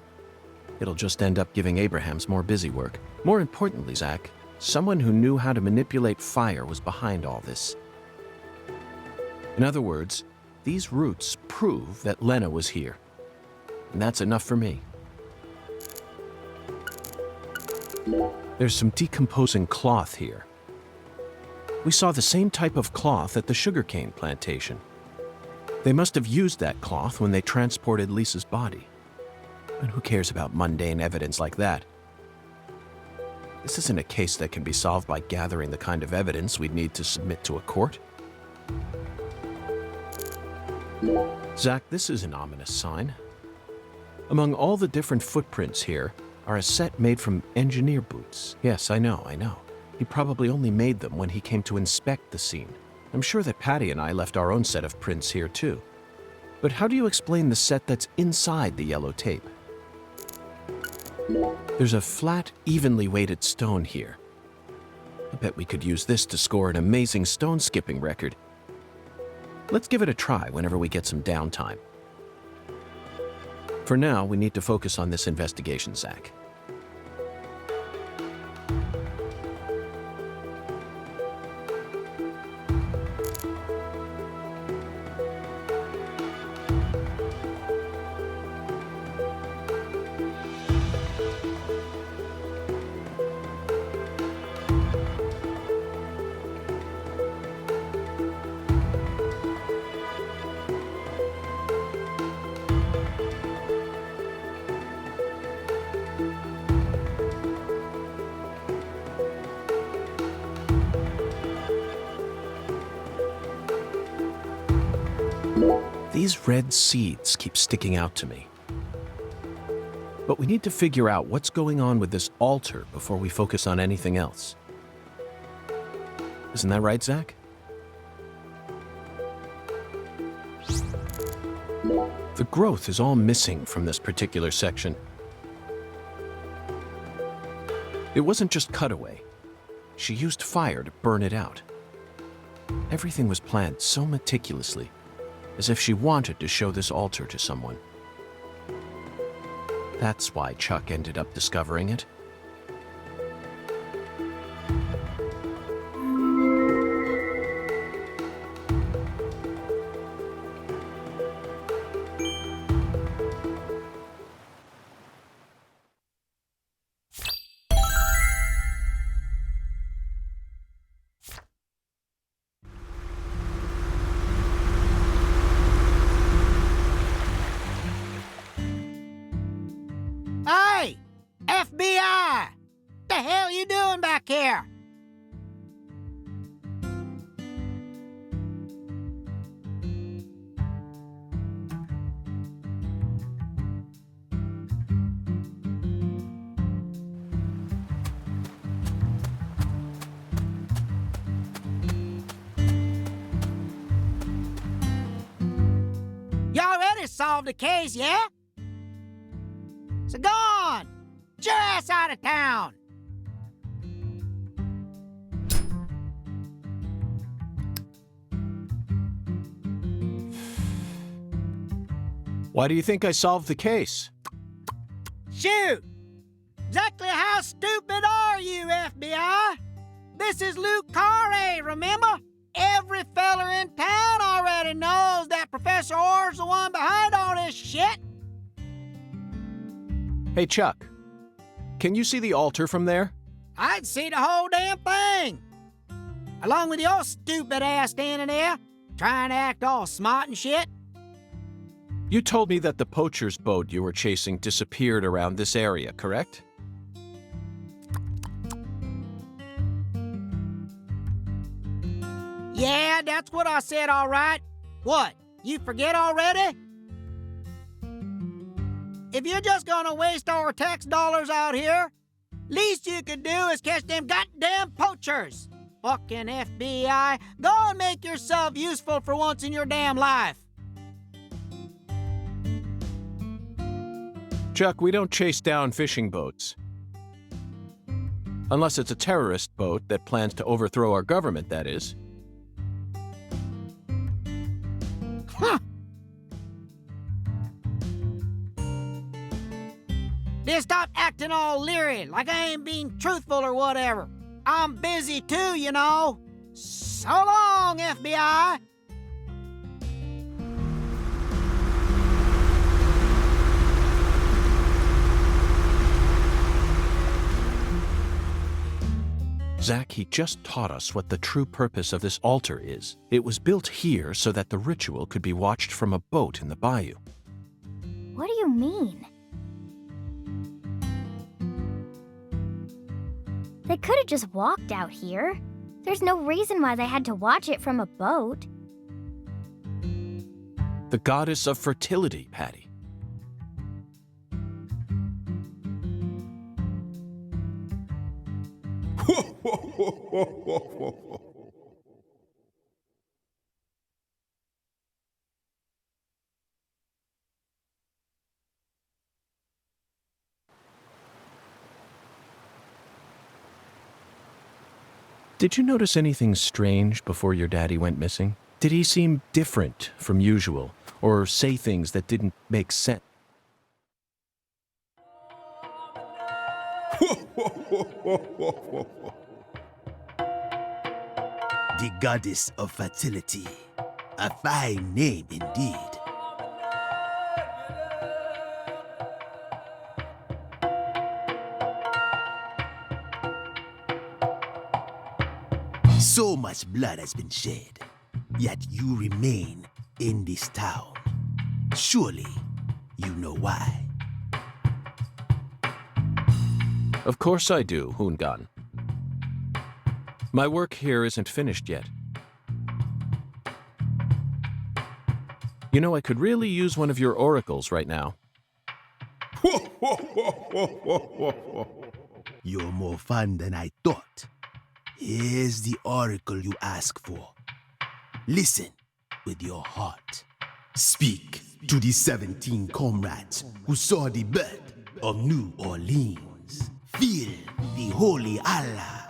It'll just end up giving Abrahams more busy work. More importantly, Zach, someone who knew how to manipulate fire was behind all this. In other words, these roots prove that Lena was here. And that's enough for me. There's some decomposing cloth here. We saw the same type of cloth at the sugarcane plantation. They must have used that cloth when they transported Lisa's body. And who cares about mundane evidence like that? This isn't a case that can be solved by gathering the kind of evidence we'd need to submit to a court. Zach, this is an ominous sign. Among all the different footprints here are a set made from engineer boots. Yes, I know. He probably only made them when he came to inspect the scene. I'm sure that Patty and I left our own set of prints here too. But how do you explain the set that's inside the yellow tape? There's a flat, evenly weighted stone here. I bet we could use this to score an amazing stone skipping record. Let's give it a try whenever we get some downtime. For now, we need to focus on this investigation, Zach. These red seeds keep sticking out to me. But we need to figure out what's going on with this altar before we focus on anything else. Isn't that right, Zach? The growth is all missing from this particular section. It wasn't just cut away. She used fire to burn it out. Everything was planned so meticulously, as if she wanted to show this altar to someone. That's why Chuck ended up discovering it. Hey! FBI! The hell you doing back here? You already solved the case, yeah? So go on! Get your ass out of town! Why do you think I solved the case? Shoot! Exactly how stupid are you, FBI? This is Luke Carre, remember? Every feller in town already knows that Professor Orr's the one behind all this shit. Hey, Chuck, can you see the altar from there? I'd see the whole damn thing. Along with your stupid ass standing there, trying to act all smart and shit. You told me that the poacher's boat you were chasing disappeared around this area, correct? Yeah, that's what I said, all right. What, you forget already? if you're just gonna waste our tax dollars out here, least you could do is catch them goddamn poachers. Fucking FBI, go and make yourself useful for once in your damn life. Chuck, we don't chase down fishing boats. Unless it's a terrorist boat that plans to overthrow our government, that is. Huh. Then stop acting all leery, like I ain't being truthful or whatever. I'm busy too, you know. So long, FBI. Zach, he just taught us what the true purpose of this altar is. It was built here so that the ritual could be watched from a boat in the bayou. What do you mean? They could have just walked out here. There's no reason why they had to watch it from a boat. The goddess of fertility, Patty. Did you notice anything strange before your daddy went missing? Did he seem different from usual, or say things that didn't make sense? The goddess of fertility. A fine name indeed. So much blood has been shed, yet you remain in this town. Surely you know why. Of course I do, Hoongan. My work here isn't finished yet. You know, I could really use one of your oracles right now. You're more fun than I thought. Here's the oracle you ask for. Listen with your heart. Speak to the 17 comrades who saw the birth of New Orleans. Feel the holy Allah.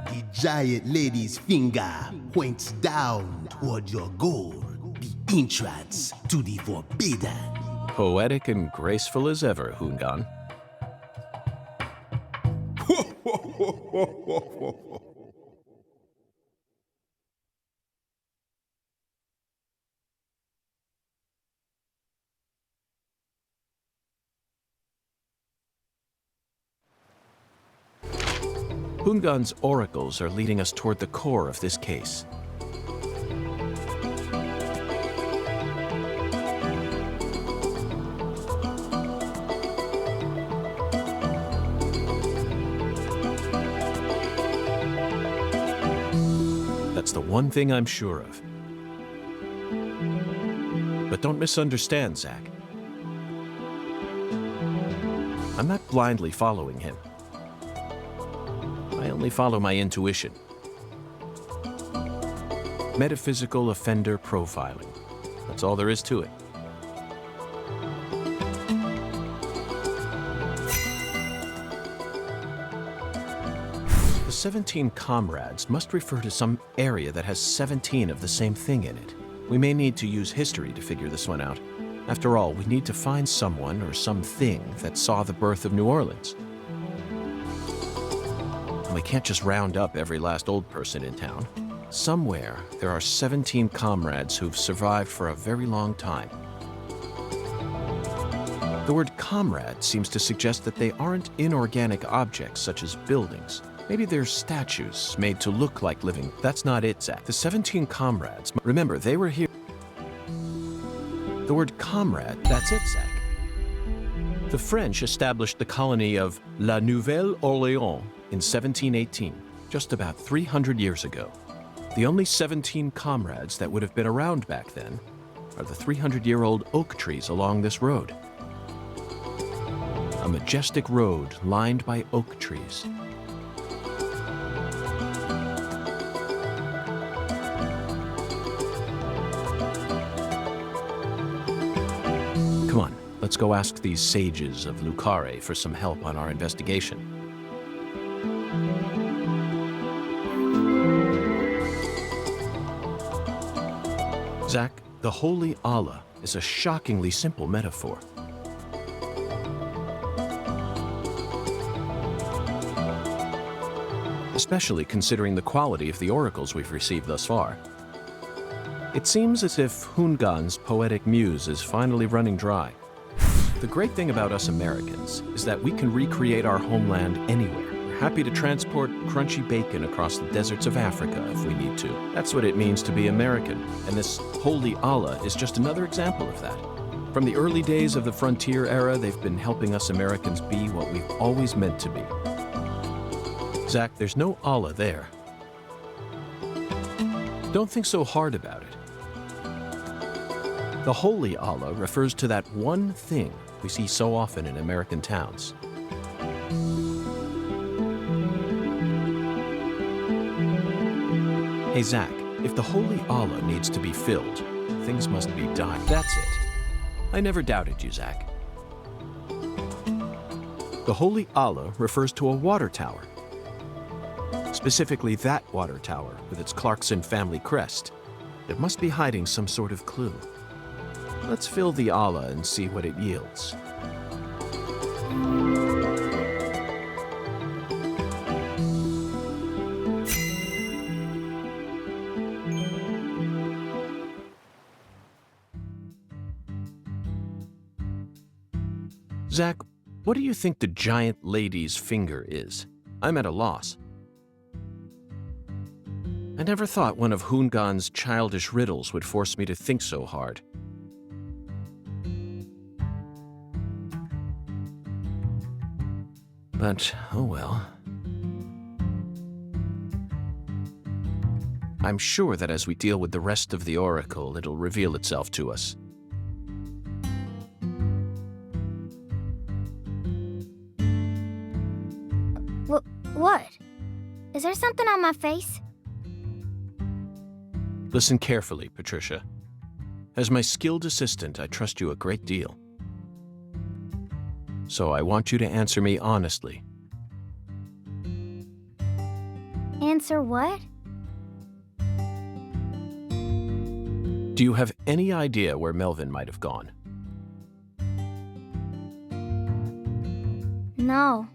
The giant lady's finger points down toward your goal, the entrance to the forbidden. Poetic and graceful as ever, Hoongan. Hoongan's oracles are leading us toward the core of this case. That's the one thing I'm sure of. But don't misunderstand, Zach. I'm not blindly following him. I only follow my intuition. Metaphysical offender profiling. That's all there is to it. The 17 comrades must refer to some area that has 17 of the same thing in it. We may need to use history to figure this one out. After all, we need to find someone or something that saw the birth of New Orleans. And we can't just round up every last old person in town. Somewhere, there are 17 comrades who've survived for a very long time. The word comrade seems to suggest that they aren't inorganic objects such as buildings. Maybe they're statues made to look like living. That's not it, Zach. The 17 comrades, remember, they were here. The word comrade, that's it, Zach. The French established the colony of La Nouvelle-Orléans in 1718, just about 300 years ago. The only 17 comrades that would have been around back then are the 300-year-old oak trees along this road. a majestic road lined by oak trees. Come on, let's go ask these sages of Lucare for some help on our investigation. Zach, the Holy Allah is a shockingly simple metaphor. Especially considering the quality of the oracles we've received thus far. It seems as if Hungan's poetic muse is finally running dry. The great thing about us Americans is that we can recreate our homeland anywhere. We're happy to transport crunchy bacon across the deserts of Africa if we need to. That's what it means to be American, and this Holy Allah is just another example of that. From the early days of the frontier era, they've been helping us Americans be what we've always meant to be. Zach, there's no Allah there. Don't think so hard about it. The Holy Allah refers to that one thing we see so often in American towns. Hey Zach, if the Holy Allah needs to be filled, things must be done. That's it. I never doubted you, Zach. The Holy Allah refers to a water tower. Specifically that water tower with its Clarkson family crest. It must be hiding some sort of clue. Let's fill the Allah and see what it yields. Zach, what do you think the giant lady's finger is? I'm at a loss. I never thought one of Hungan's childish riddles would force me to think so hard. But, oh well. I'm sure that as we deal with the rest of the oracle, it'll reveal itself to us. What? Is there something on my face? Listen carefully, Patricia. As my skilled assistant, I trust you a great deal. So I want you to answer me honestly. Answer what? Do you have any idea where Melvin might have gone? No.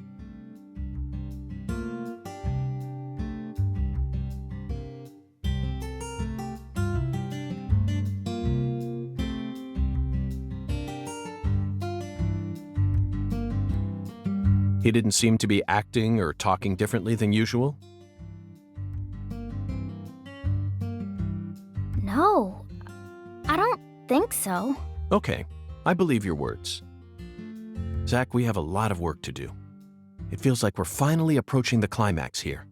He didn't seem to be acting or talking differently than usual? No. I don't think so. Okay, I believe your words. Zach, we have a lot of work to do. It feels like we're finally approaching the climax here.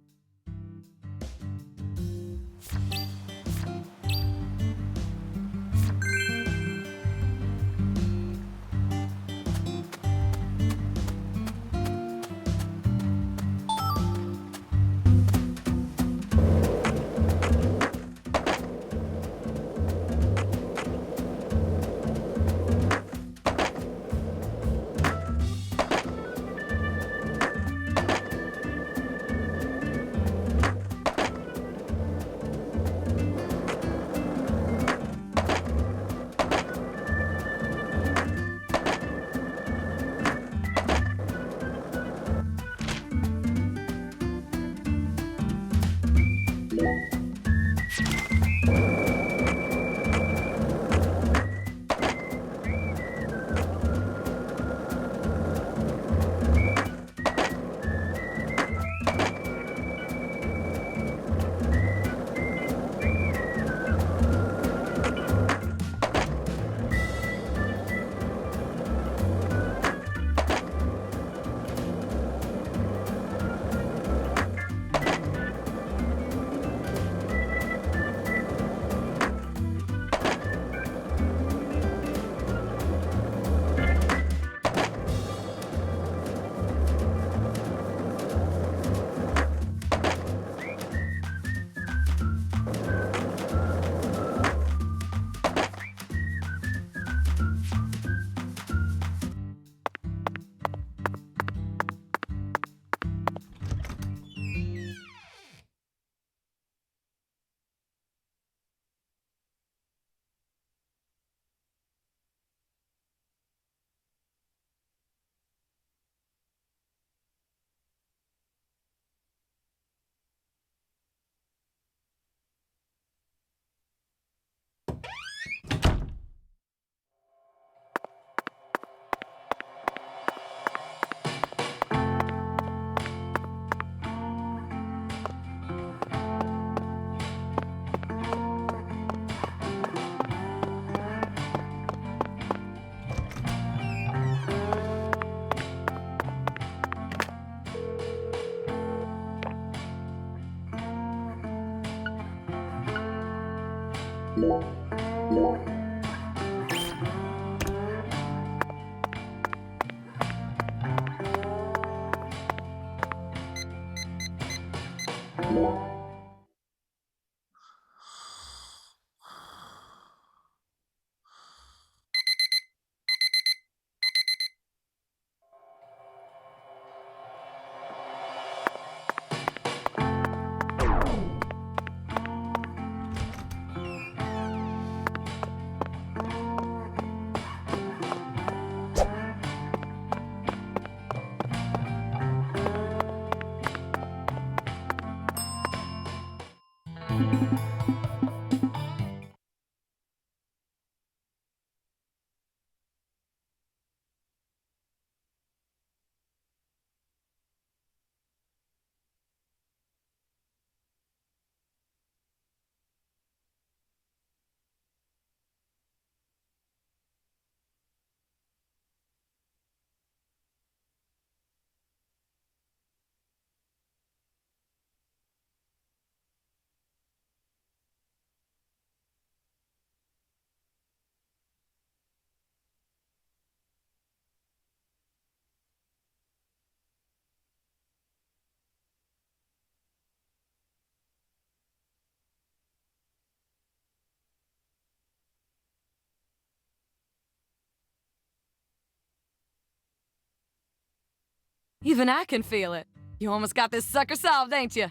Even I can feel it. You almost got this sucker solved, ain't you?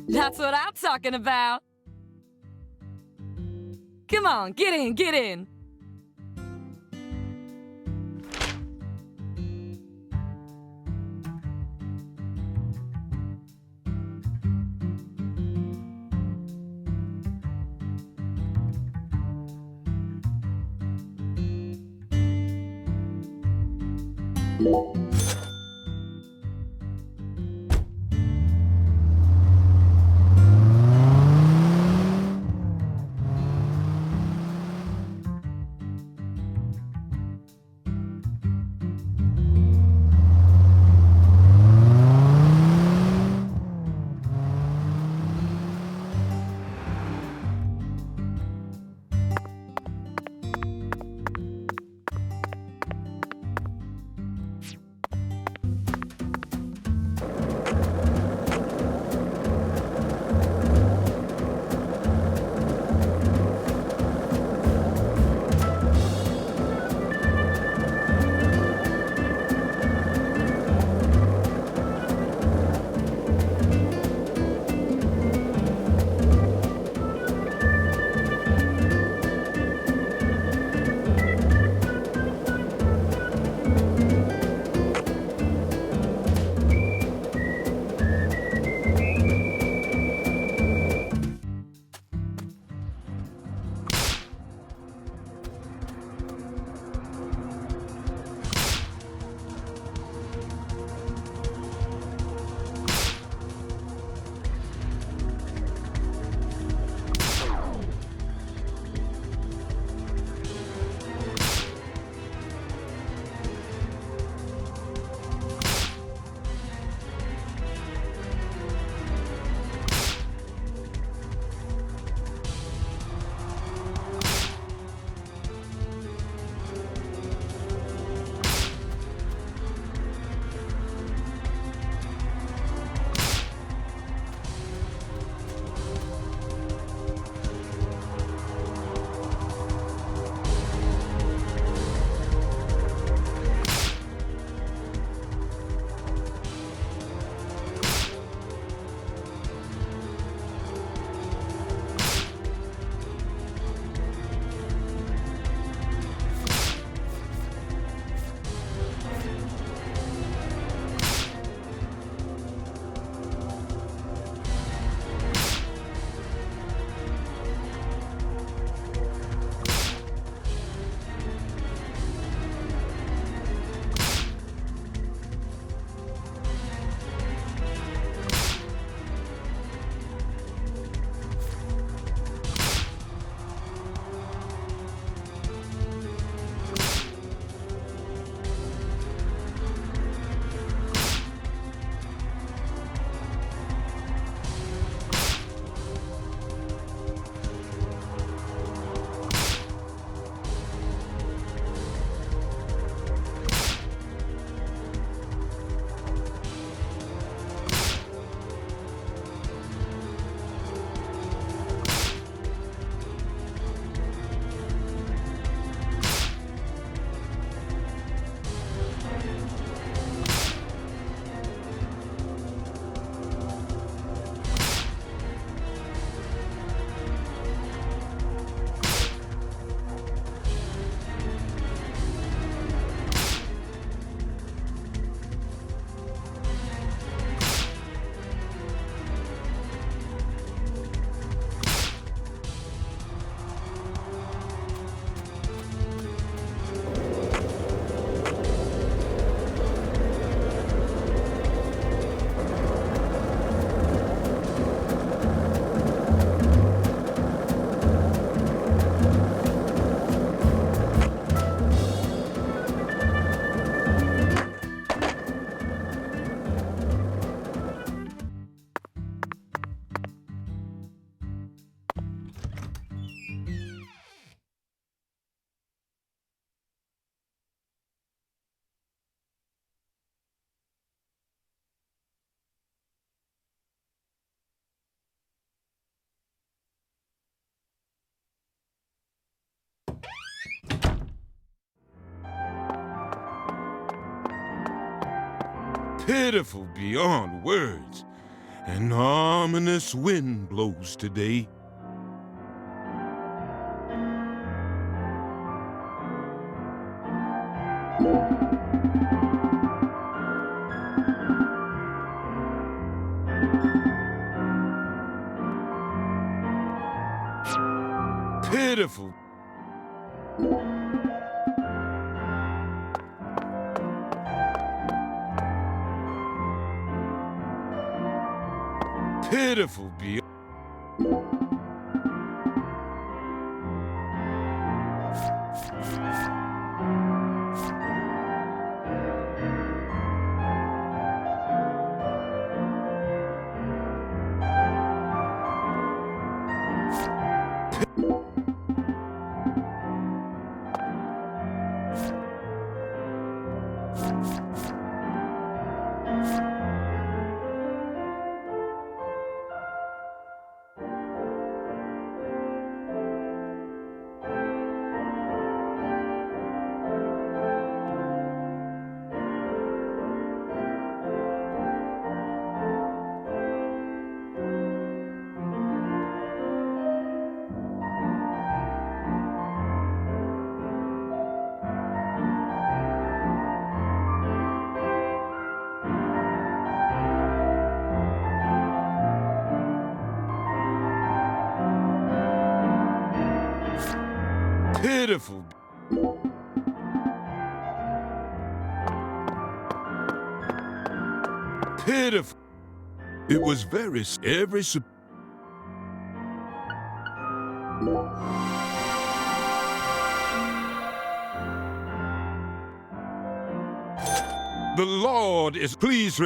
That's what I'm talking about. Come on, get in, get in. pitiful beyond words. An ominous wind blows today. Pitiful. Pitiful beyond. Pitiful. Pitiful. It was every. The Lord is pleased.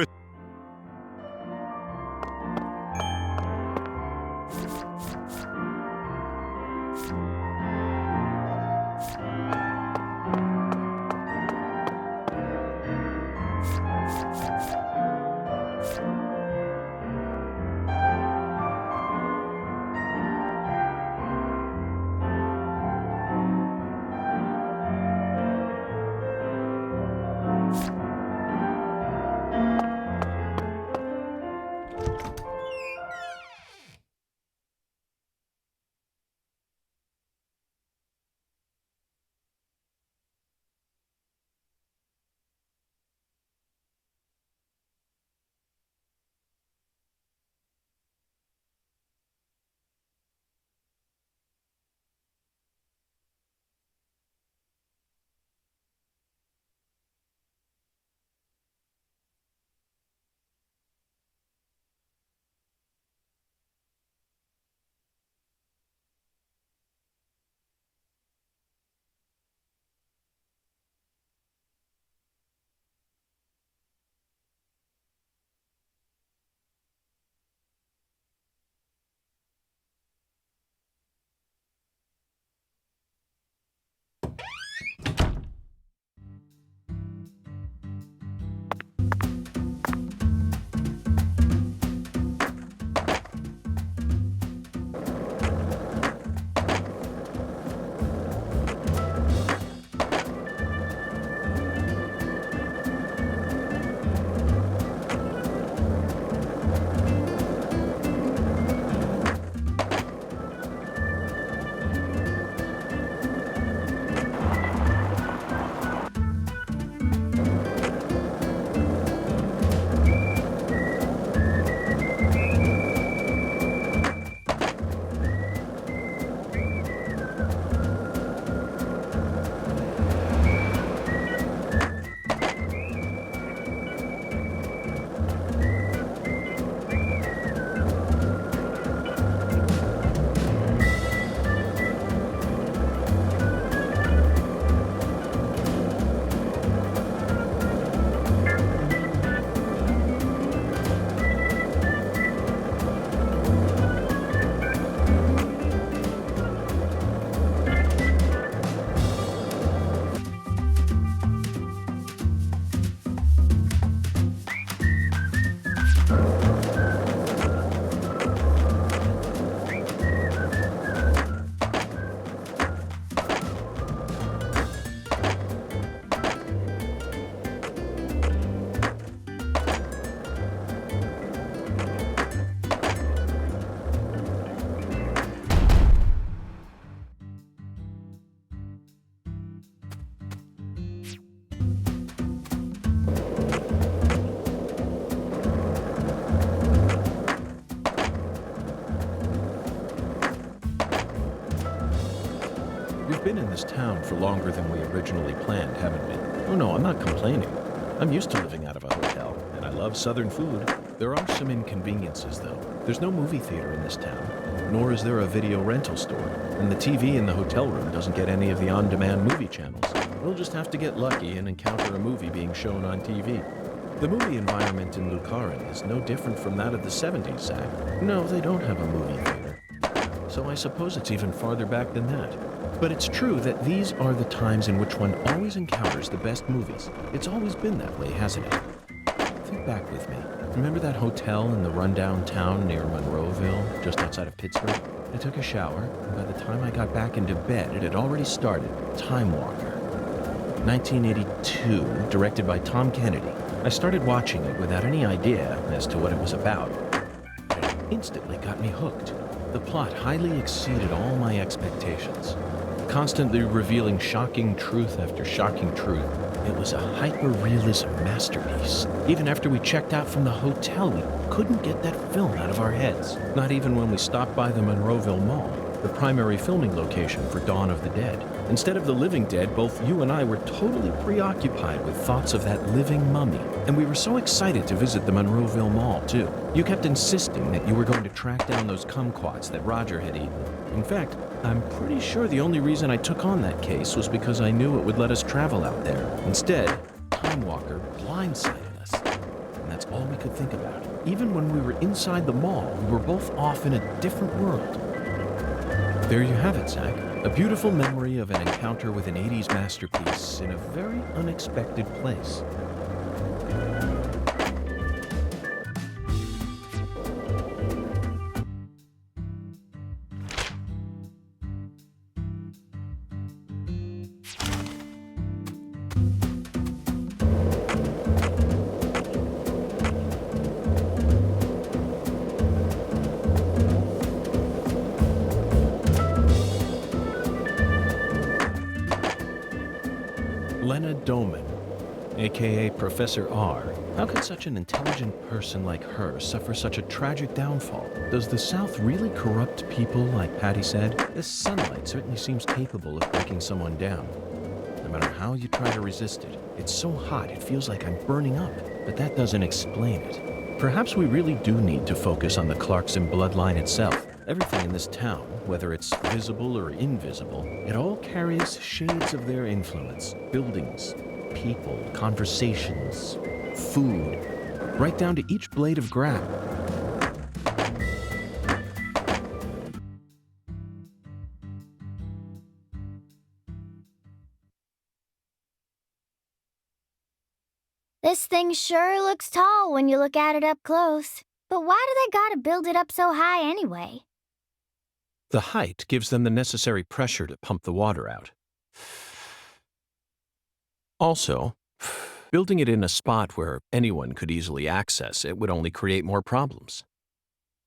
this town for longer than we originally planned, haven't we? Oh no, I'm not complaining. I'm used to living out of a hotel, and I love southern food. There are some inconveniences, though. There's no movie theater in this town, nor is there a video rental store, and the TV in the hotel room doesn't get any of the on-demand movie channels. We'll just have to get lucky and encounter a movie being shown on TV. The movie environment in Lucarin is no different from that of the 70s, Zach. No, they don't have a movie theater. So I suppose it's even farther back than that. But it's true that these are the times in which one always encounters the best movies. It's always been that way, hasn't it? Think back with me. Remember that hotel in the rundown town near Monroeville, just outside of Pittsburgh? I took a shower, and by the time I got back into bed, it had already started. Time Walker. 1982, directed by Tom Kennedy. I started watching it without any idea as to what it was about. It instantly got me hooked. The plot highly exceeded all my expectations, constantly revealing shocking truth after shocking truth. It was a hyper-realism masterpiece. Even after we checked out from the hotel, we couldn't get that film out of our heads. Not even when we stopped by the Monroeville Mall, the primary filming location for Dawn of the Dead. Instead of the living dead, both you and I were totally preoccupied with thoughts of that living mummy. And we were so excited to visit the Monroeville Mall, too. You kept insisting that you were going to track down those kumquats that Roger had eaten. In fact, I'm pretty sure the only reason I took on that case was because I knew it would let us travel out there. Instead, Time Walker blindsided us. And that's all we could think about. Even when we were inside the mall, we were both off in a different world. There you have it, Zach. A beautiful memory of an encounter with an 80s masterpiece in a very unexpected place. Doman, aka Professor R. How could such an intelligent person like her suffer such a tragic downfall? Does the South really corrupt people, like Patty said? This sunlight certainly seems capable of breaking someone down. No matter how you try to resist it, it's so hot it feels like I'm burning up. But that doesn't explain it. Perhaps we really do need to focus on the Clarkson bloodline itself. Everything in this town, whether it's visible or invisible, it all carries shades of their influence. Buildings, people, conversations, food, right down to each blade of grass. This thing sure looks tall when you look at it up close. But why do they gotta build it up so high anyway? The height gives them the necessary pressure to pump the water out. Also, building it in a spot where anyone could easily access it would only create more problems.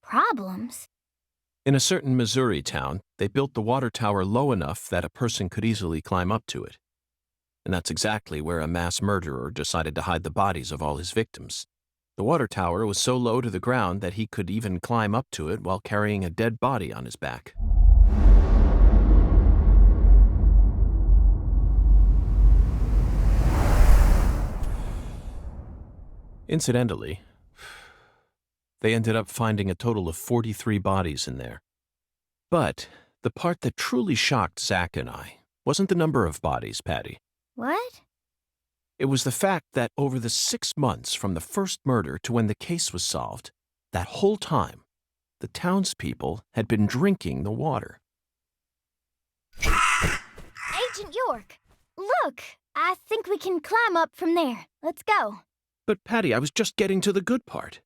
Problems? In a certain Missouri town, they built the water tower low enough that a person could easily climb up to it. And that's exactly where a mass murderer decided to hide the bodies of all his victims. The water tower was so low to the ground that he could even climb up to it while carrying a dead body on his back. Incidentally, they ended up finding a total of 43 bodies in there. But the part that truly shocked Zach and I wasn't the number of bodies, Patty. What? It was the fact that over the 6 months from the first murder to when the case was solved, that whole time, the townspeople had been drinking the water. Agent York, look! I think we can climb up from there. Let's go. But Patty, I was just getting to the good part.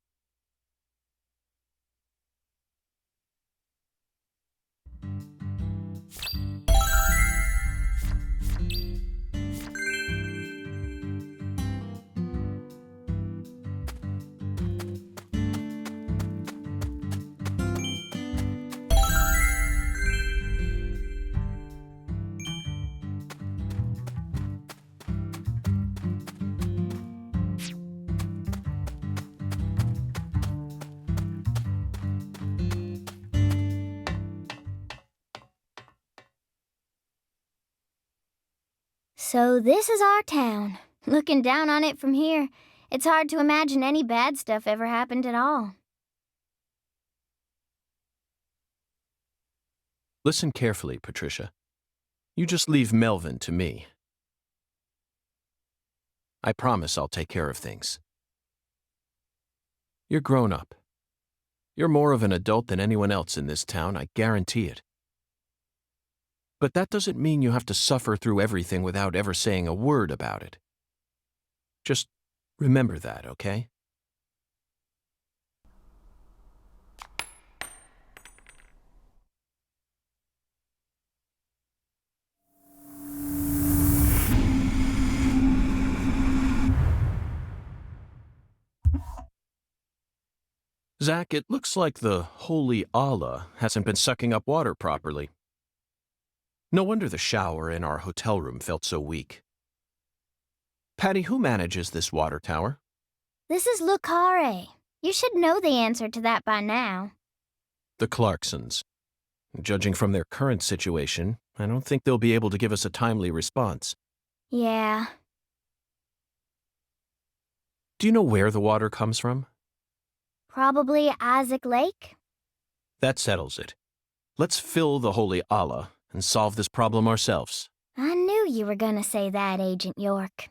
So this is our town. Looking down on it from here, it's hard to imagine any bad stuff ever happened at all. Listen carefully, Patricia. You just leave Melvin to me. I promise I'll take care of things. You're grown up. You're more of an adult than anyone else in this town, I guarantee it. But that doesn't mean you have to suffer through everything without ever saying a word about it. Just remember that, okay? Zach, it looks like the holy Allah hasn't been sucking up water properly. No wonder the shower in our hotel room felt so weak. Patty, who manages this water tower? This is Lucare. You should know the answer to that by now. The Clarksons. Judging from their current situation, I don't think they'll be able to give us a timely response. Yeah. Do you know where the water comes from? Probably Isaac Lake? That settles it. Let's fill the holy Allah and solve this problem ourselves. I knew you were gonna say that, Agent York.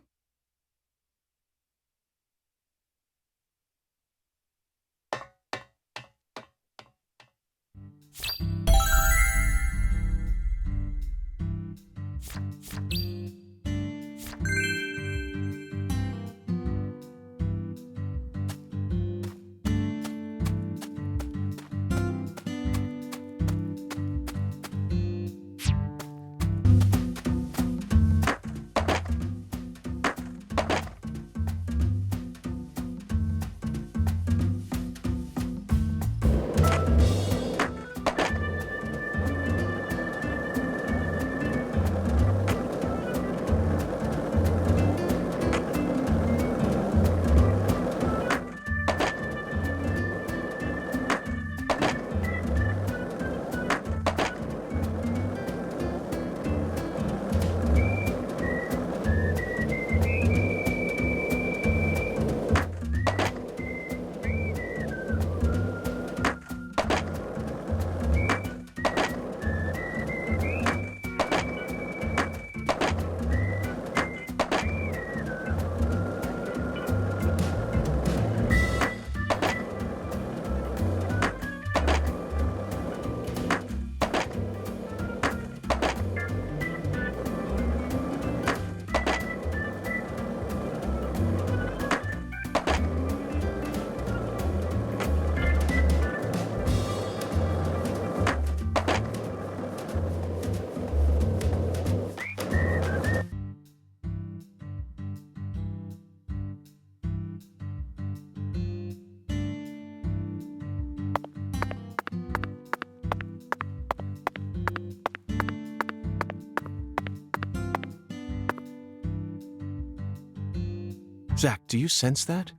Zach, do you sense that?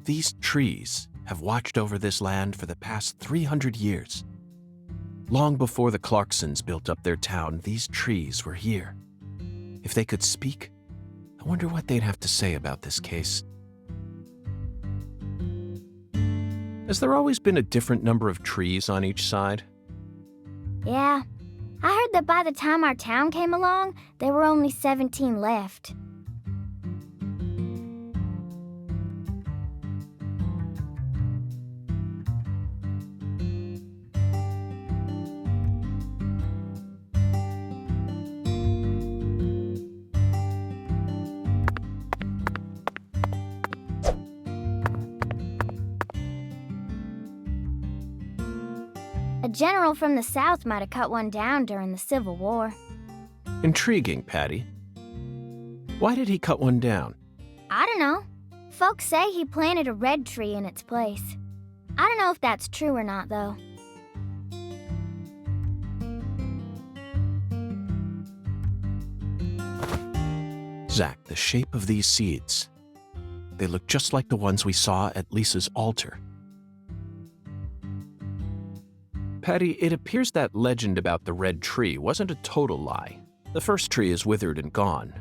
These trees have watched over this land for the past 300 years. Long before the Clarksons built up their town, these trees were here. If they could speak, I wonder what they'd have to say about this case. Has there always been a different number of trees on each side? Yeah. I heard that by the time our town came along, there were only 17 left. A general from the South might have cut one down during the Civil War. Intriguing, Patty. Why did he cut one down? I don't know. Folks say he planted a red tree in its place. I don't know if that's true or not, though. Zach, the shape of these seeds. They look just like the ones we saw at Lisa's altar. Patty, it appears that legend about the red tree wasn't a total lie. The first tree is withered and gone,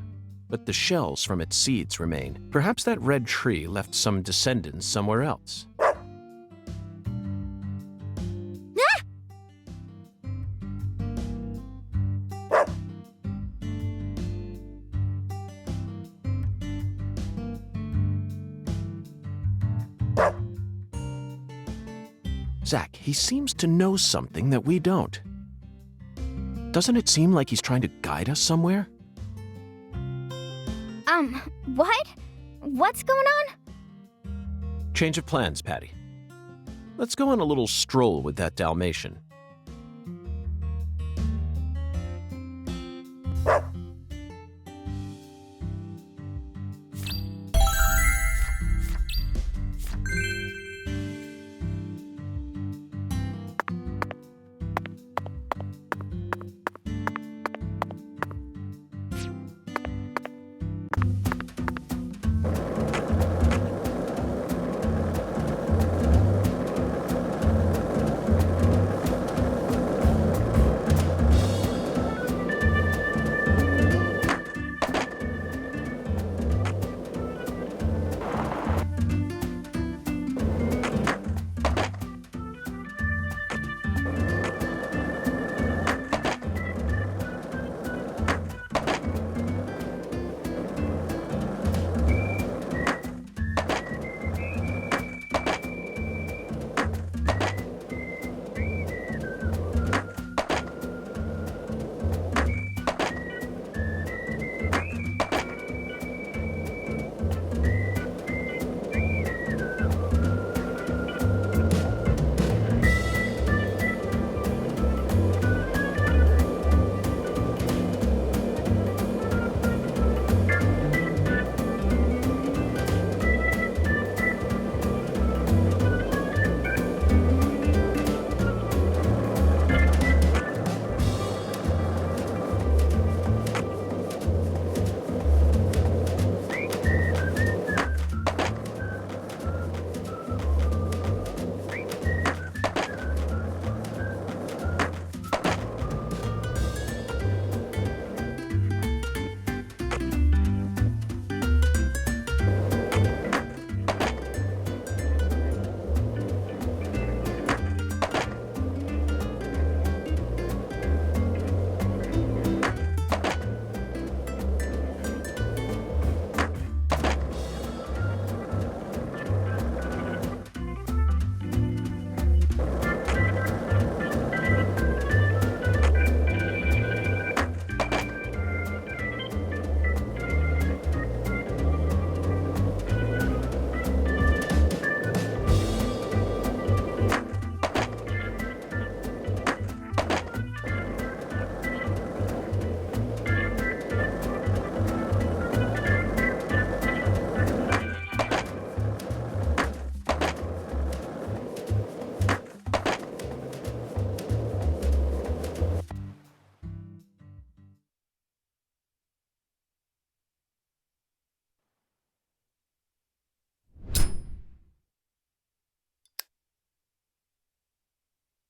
but the shells from its seeds remain. Perhaps that red tree left some descendants somewhere else. Zach, he seems to know something that we don't. Doesn't it seem like he's trying to guide us somewhere? What? What's going on? Change of plans, Patty. Let's go on a little stroll with that Dalmatian.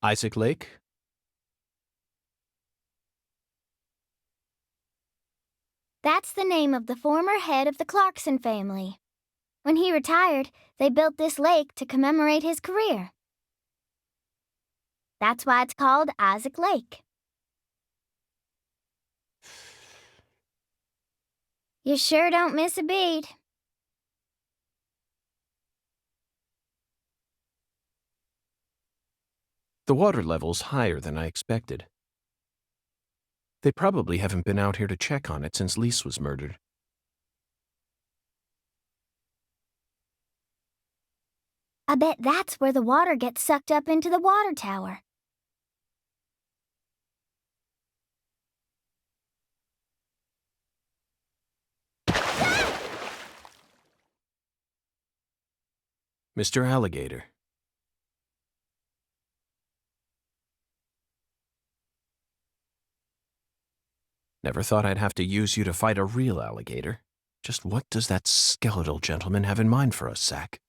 Isaac Lake? That's the name of the former head of the Clarkson family. When he retired, they built this lake to commemorate his career. That's why it's called Isaac Lake. You sure don't miss a beat. The water level's higher than I expected. They probably haven't been out here to check on it since Lise was murdered. I bet that's where the water gets sucked up into the water tower. Mr. Alligator. Never thought I'd have to use you to fight a real alligator. Just what does that skeletal gentleman have in mind for us, Zach?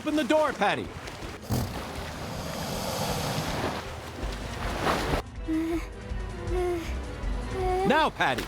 Open the door, Patty. Now, Patty.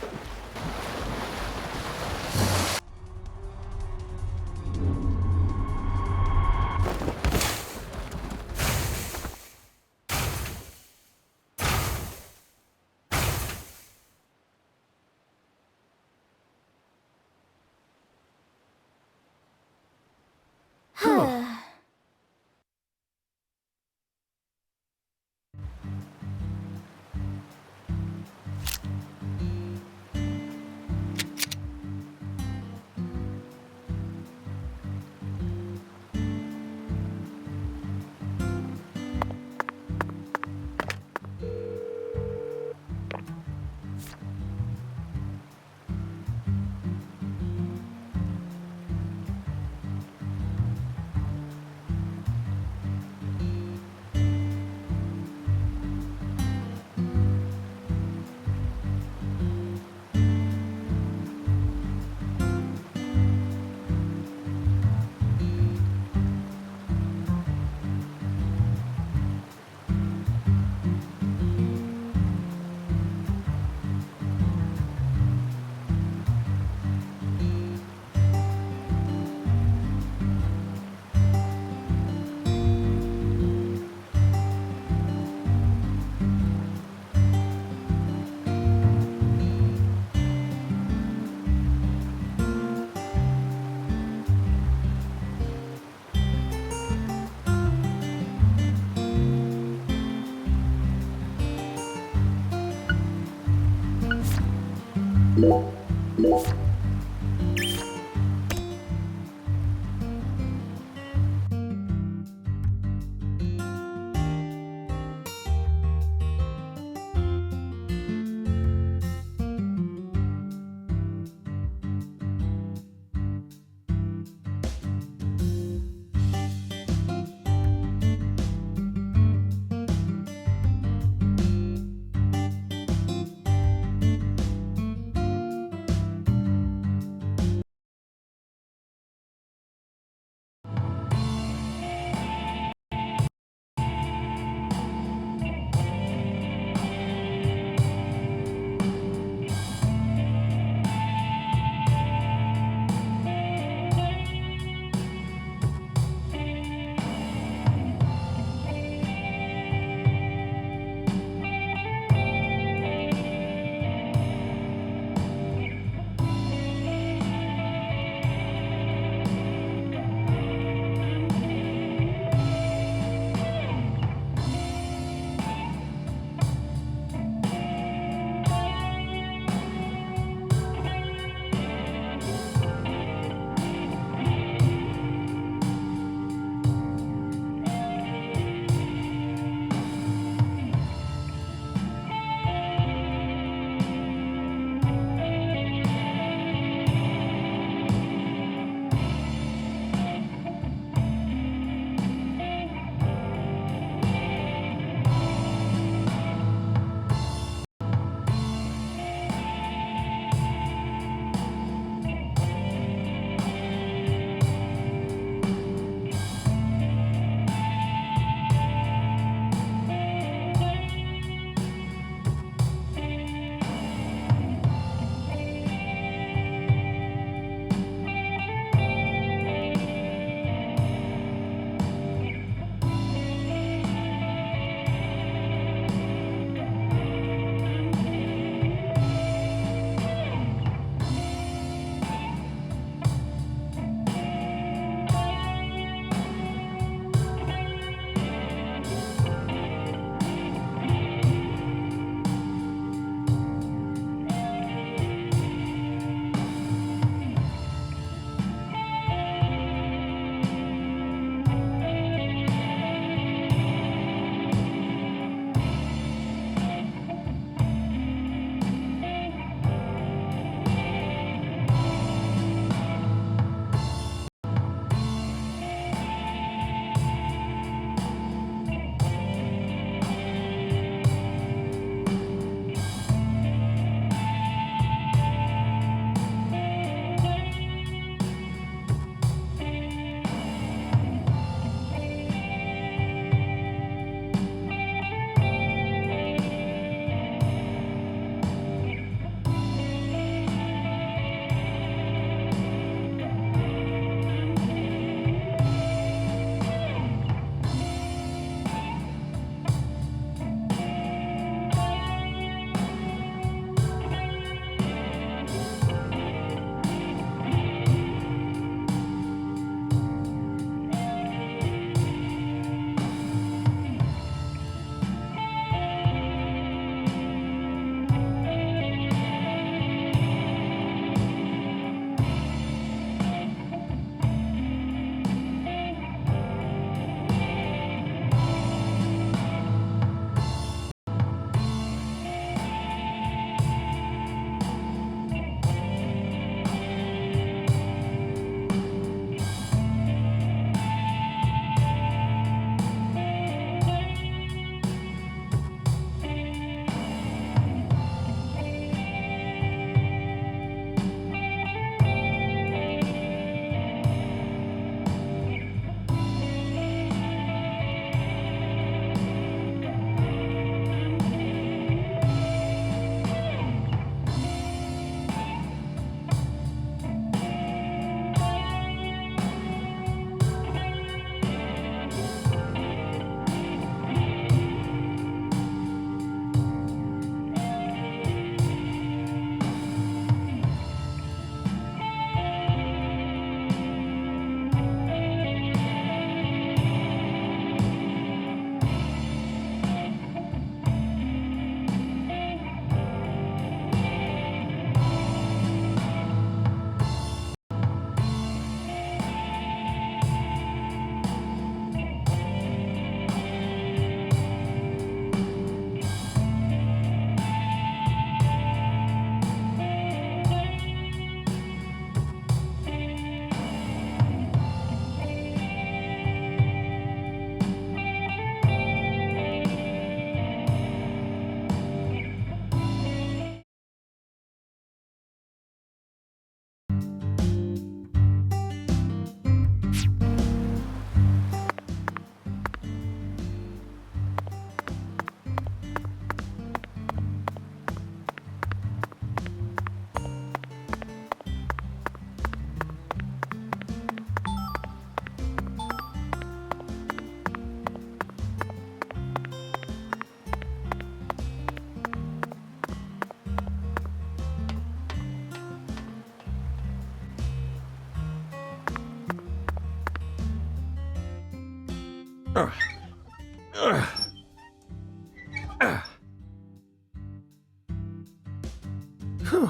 Whew.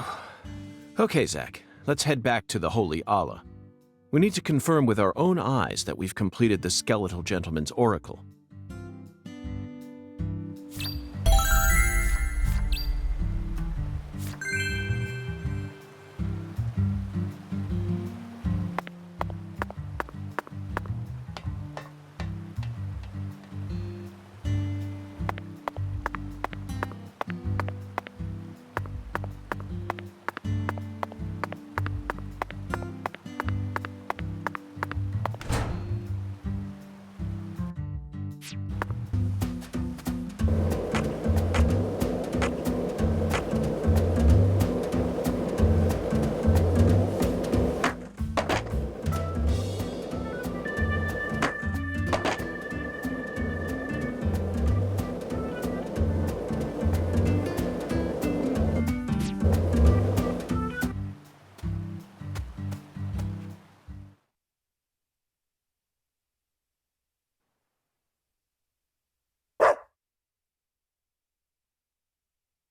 Okay, Zach, let's head back to the Holy Allah. We need to confirm with our own eyes that we've completed the Skeletal Gentleman's oracle.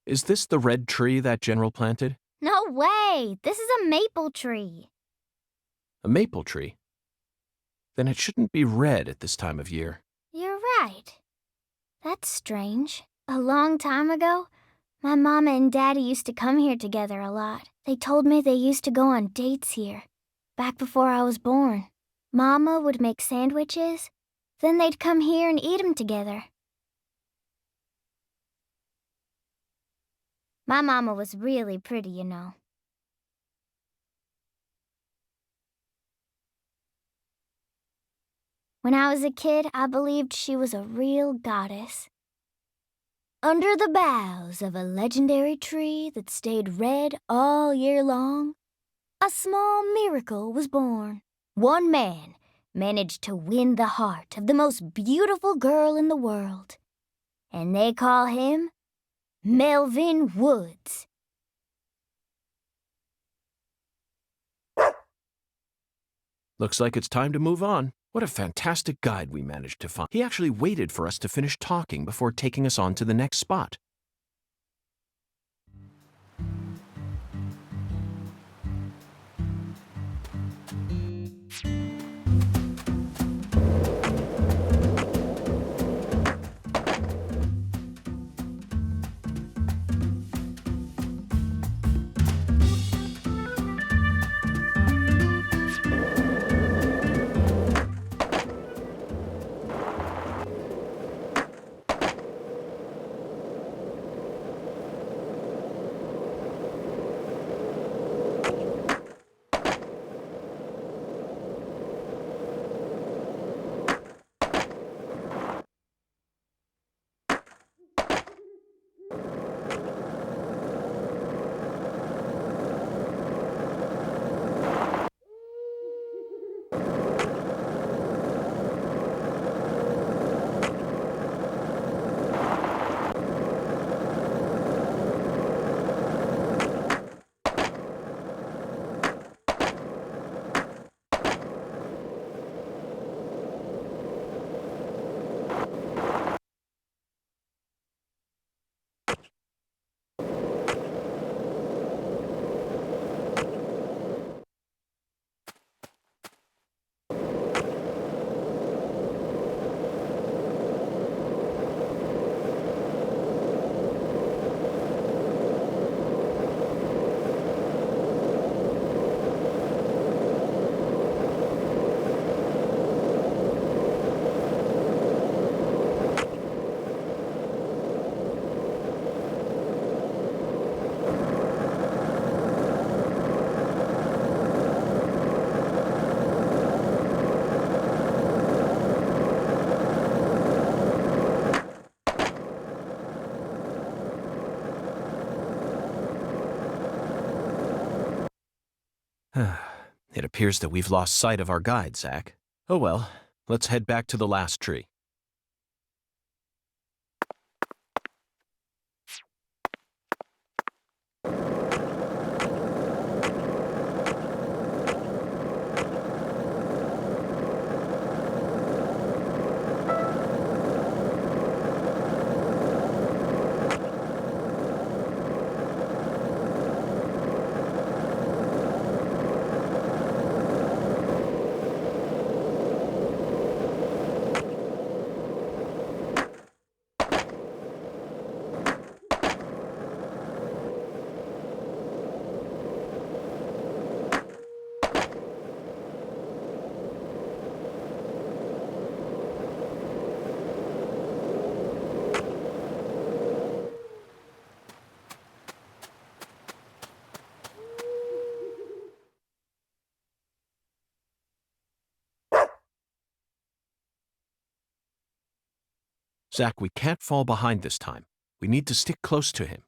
Is this the red tree that General planted? No way! This is a maple tree. A maple tree? Then it shouldn't be red at this time of year. You're right. That's strange. A long time ago, my mama and daddy used to come here together a lot. They told me they used to go on dates here, back before I was born. Mama would make sandwiches, then they'd come here and eat them together. My mama was really pretty, you know. When I was a kid, I believed she was a real goddess. Under the boughs of a legendary tree that stayed red all year long, a small miracle was born. One man managed to win the heart of the most beautiful girl in the world, and they call him Melvin Woods. Looks like it's time to move on. What a fantastic guide we managed to find. He actually waited for us to finish talking before taking us on to the next spot. It appears that we've lost sight of our guide, Zach. Oh well, let's head back to the last tree. Zach, we can't fall behind this time. We need to stick close to him.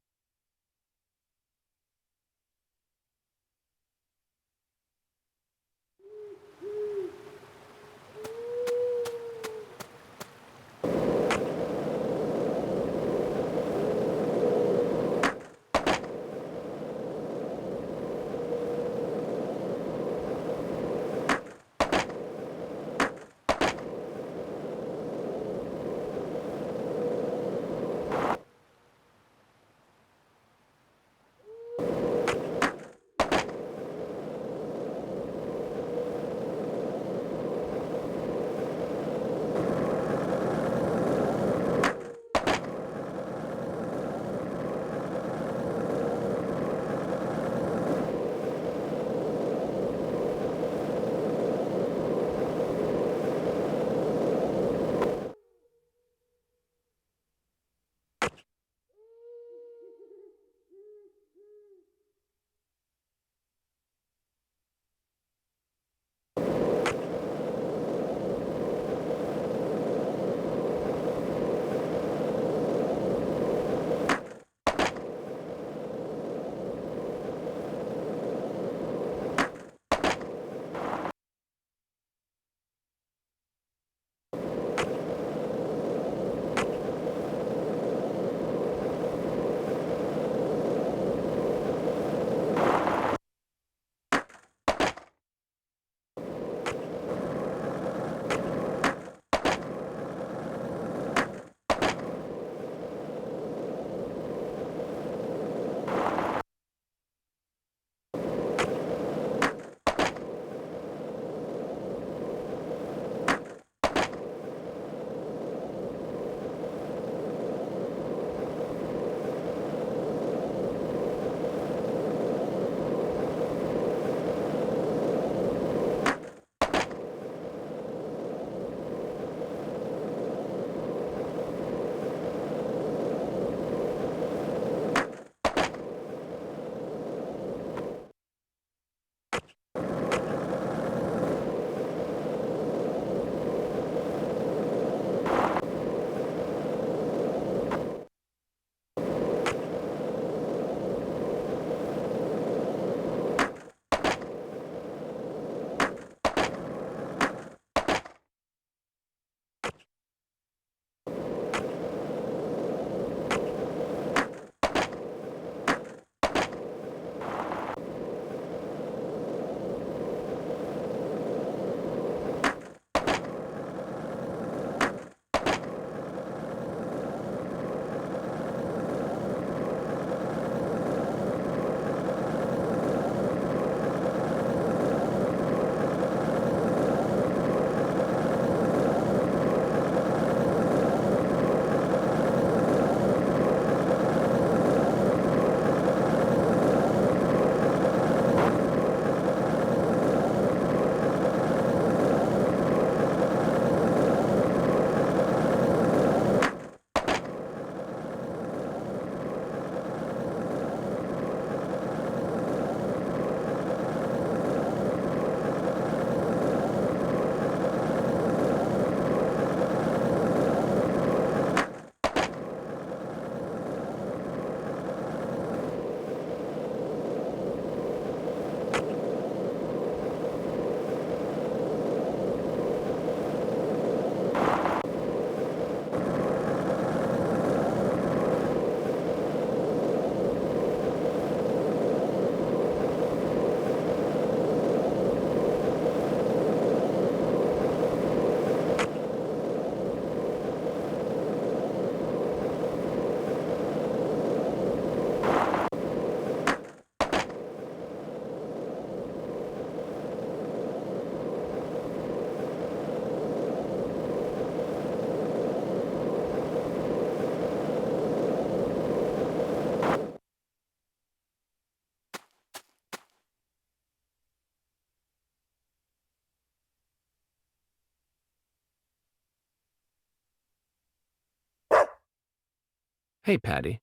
Hey, Patty.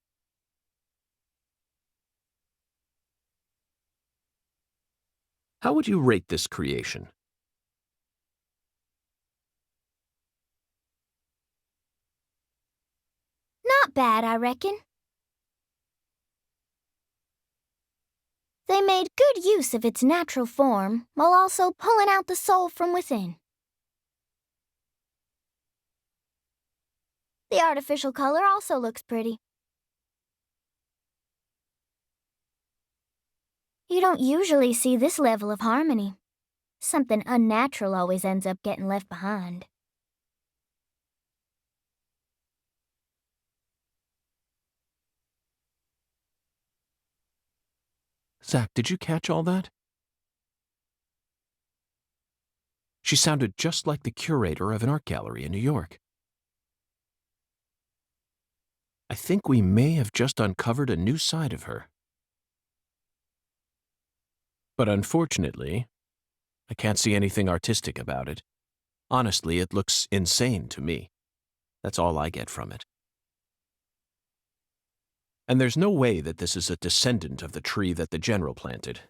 How would you rate this creation? bad, I reckon. They made good use of its natural form while also pulling out the soul from within. The artificial color also looks pretty. You don't usually see this level of harmony. Something unnatural always ends up getting left behind. Zach, did you catch all that? She sounded just like the curator of an art gallery in New York. I think we may have just uncovered a new side of her. But unfortunately, I can't see anything artistic about it. Honestly, it looks insane to me. That's all I get from it. And there's no way that this is a descendant of the tree that the general planted.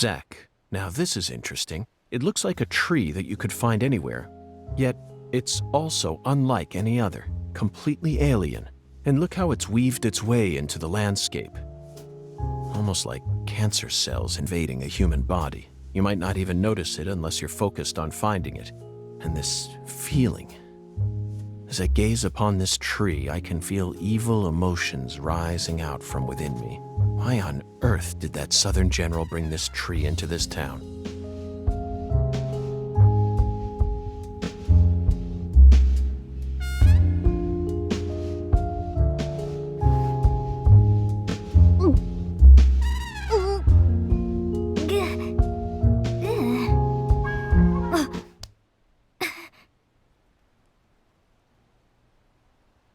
Zach, now this is interesting. It looks like a tree that you could find anywhere, yet it's also unlike any other, completely alien. And look how it's weaved its way into the landscape. Almost like cancer cells invading a human body. You might not even notice it unless you're focused on finding it. And this feeling. As I gaze upon this tree, I can feel evil emotions rising out from within me. Why on earth did that Southern general bring this tree into this town?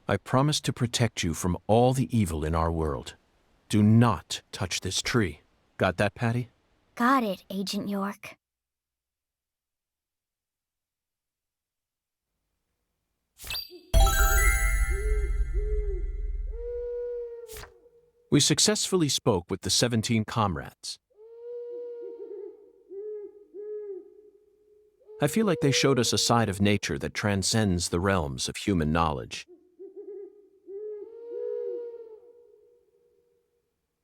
I promise to protect you from all the evil in our world. Do not touch this tree. Got that, Patty? Got it, Agent York. We successfully spoke with the 17 comrades. I feel like they showed us a side of nature that transcends the realms of human knowledge.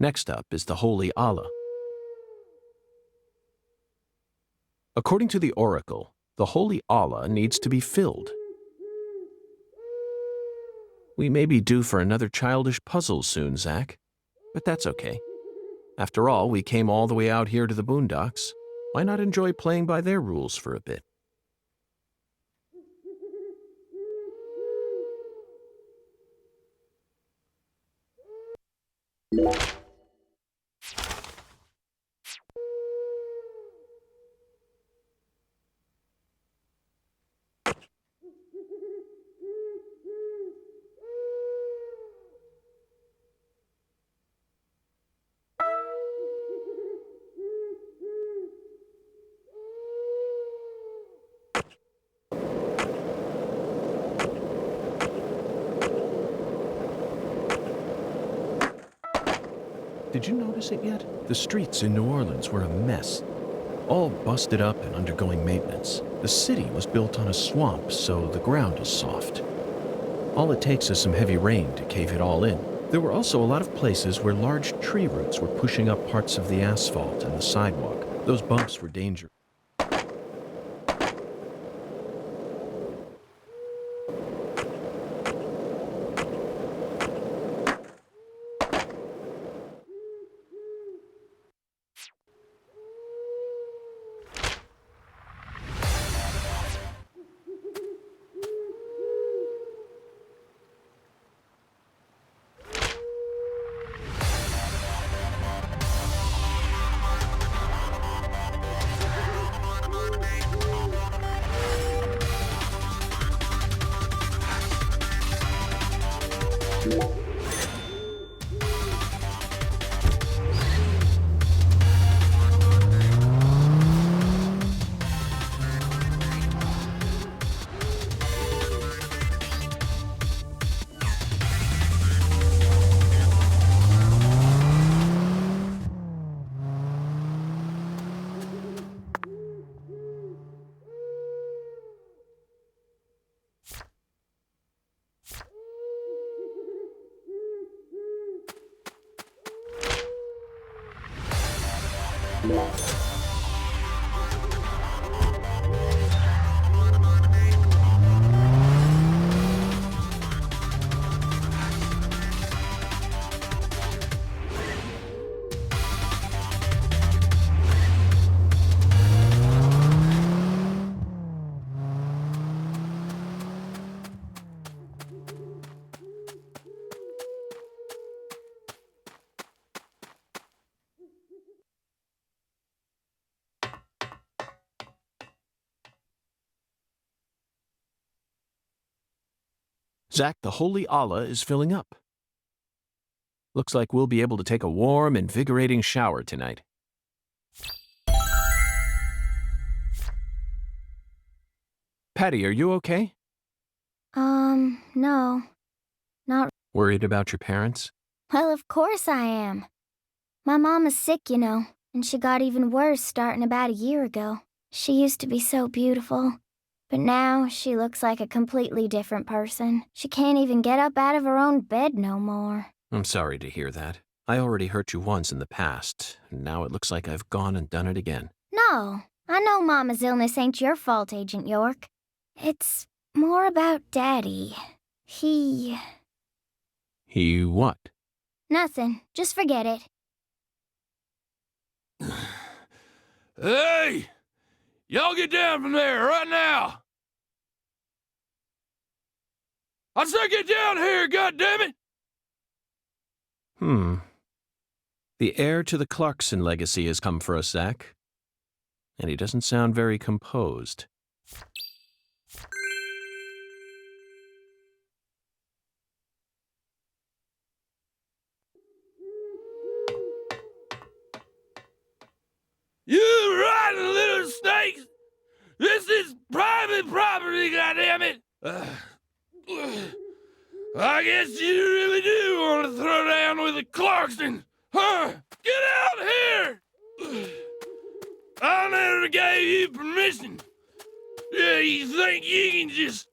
Next up is the Holy Allah. According to the Oracle, the Holy Allah needs to be filled. We may be due for another childish puzzle soon, Zach, but that's okay. After all, we came all the way out here to the boondocks. Why not enjoy playing by their rules for a bit? Did you notice it yet? The streets in New Orleans were a mess. All busted up and undergoing maintenance. The city was built on a swamp, so the ground is soft. All it takes is some heavy rain to cave it all in. There were also a lot of places where large tree roots were pushing up parts of the asphalt and the sidewalk. Those bumps were dangerous. Zach, the Holy Allah is filling up. Looks like we'll be able to take a warm, invigorating shower tonight. Patty, are you okay? No. Not. Worried about your parents? Well, of course I am. My mom is sick, you know. And she got even worse starting about a year ago. She used to be so beautiful. But now she looks like a completely different person. She can't even get up out of her own bed no more. I'm sorry to hear that. I already hurt you once in the past, and now it looks like I've gone and done it again. No, I know Mama's illness ain't your fault, Agent York. It's more about Daddy. He what? Nothing. Just forget it. Hey! Y'all get down from there right now! I said get down here, goddammit! The heir to the Clarkson legacy has come for us, Zach. And he doesn't sound very composed. You rotten little snakes! This is private property, goddammit! I guess you really do want to throw down with a Clarkson, huh? Get out here! I never gave you permission. Yeah, you think you can just...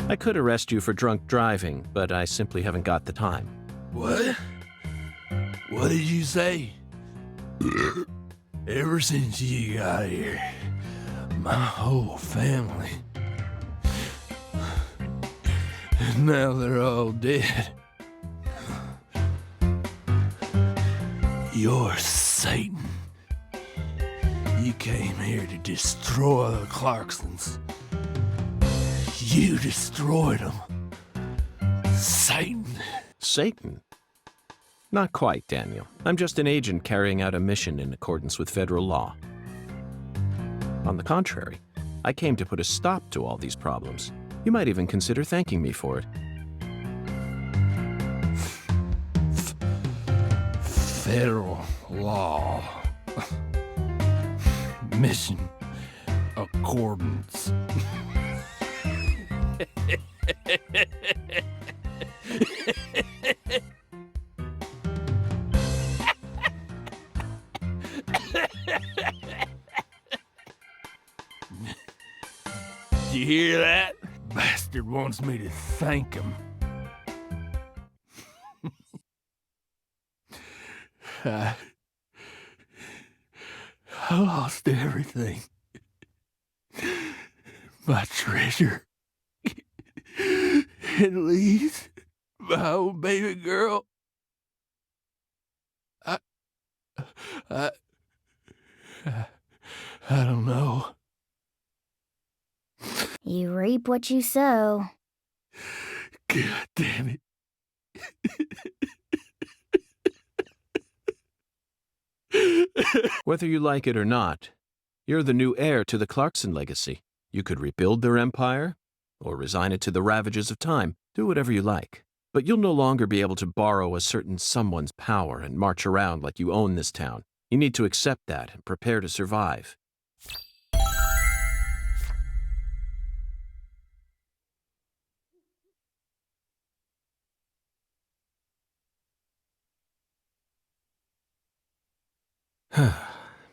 I could arrest you for drunk driving, but I simply haven't got the time. What? What did you say? Ever since you got here, my whole family... And now they're all dead. You're Satan. You came here to destroy the Clarksons. You destroyed them. Satan. Satan? Not quite, Daniel. I'm just an agent carrying out a mission in accordance with federal law. On the contrary, I came to put a stop to all these problems. You might even consider thanking me for it. Federal law. Mission accordance. Do you hear that? Bastard wants me to thank him. I lost everything. My treasure. At least my old baby girl. I don't know. You reap what you sow. God damn it. Whether you like it or not, you're the new heir to the Clarkson legacy. You could rebuild their empire, or resign it to the ravages of time. Do whatever you like. But you'll no longer be able to borrow a certain someone's power and march around like you own this town. You need to accept that and prepare to survive.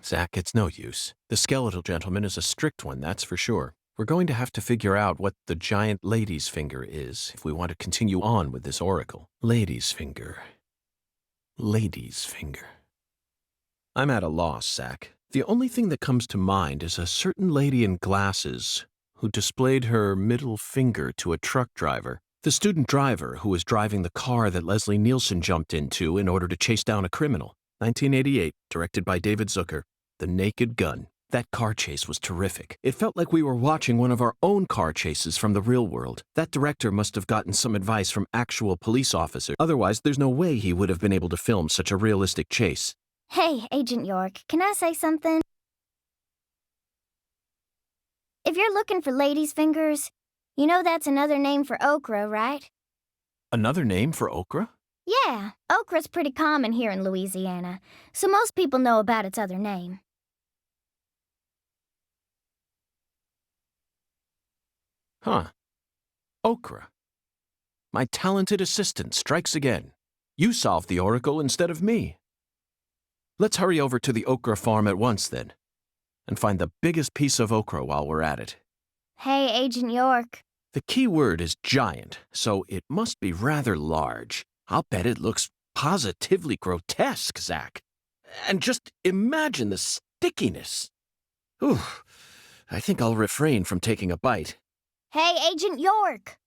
Zach, it's no use. The skeletal gentleman is a strict one, that's for sure. We're going to have to figure out what the giant lady's finger is if we want to continue on with this oracle. Lady's finger. Lady's finger. I'm at a loss, Zach. The only thing that comes to mind is a certain lady in glasses who displayed her middle finger to a truck driver. The student driver who was driving the car that Leslie Nielsen jumped into in order to chase down a criminal. 1988, directed by David Zucker. The Naked Gun. That car chase was terrific. It felt like we were watching one of our own car chases from the real world. That director must have gotten some advice from actual police officers. Otherwise, there's no way he would have been able to film such a realistic chase. Hey, Agent York, can I say something? If you're looking for ladies' fingers, you know that's another name for okra, right? Another name for okra? Yeah, okra's pretty common here in Louisiana, so most people know about its other name. Huh. Okra. My talented assistant strikes again. You solved the oracle instead of me. Let's hurry over to the okra farm at once, then, and find the biggest piece of okra while we're at it. Hey, Agent York. The key word is giant, so it must be rather large. I'll bet it looks positively grotesque, Zach. And just imagine the stickiness. Ooh, I think I'll refrain from taking a bite. Hey, Agent York.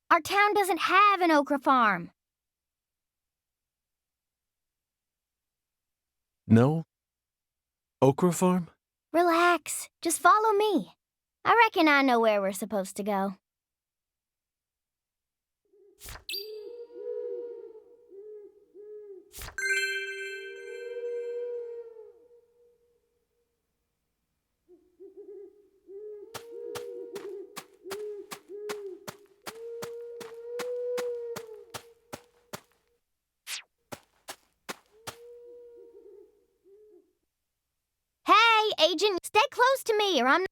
Our town doesn't have an okra farm. No? Okra farm? Relax. Just follow me. I reckon I know where we're supposed to go. Hey, Agent, stay close to me or I'm...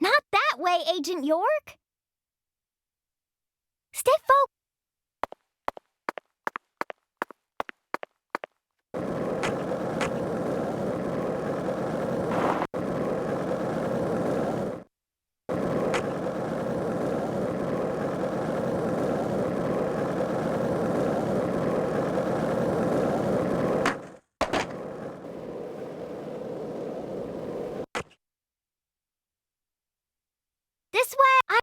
Not that way, Agent York. Stay focused. This way.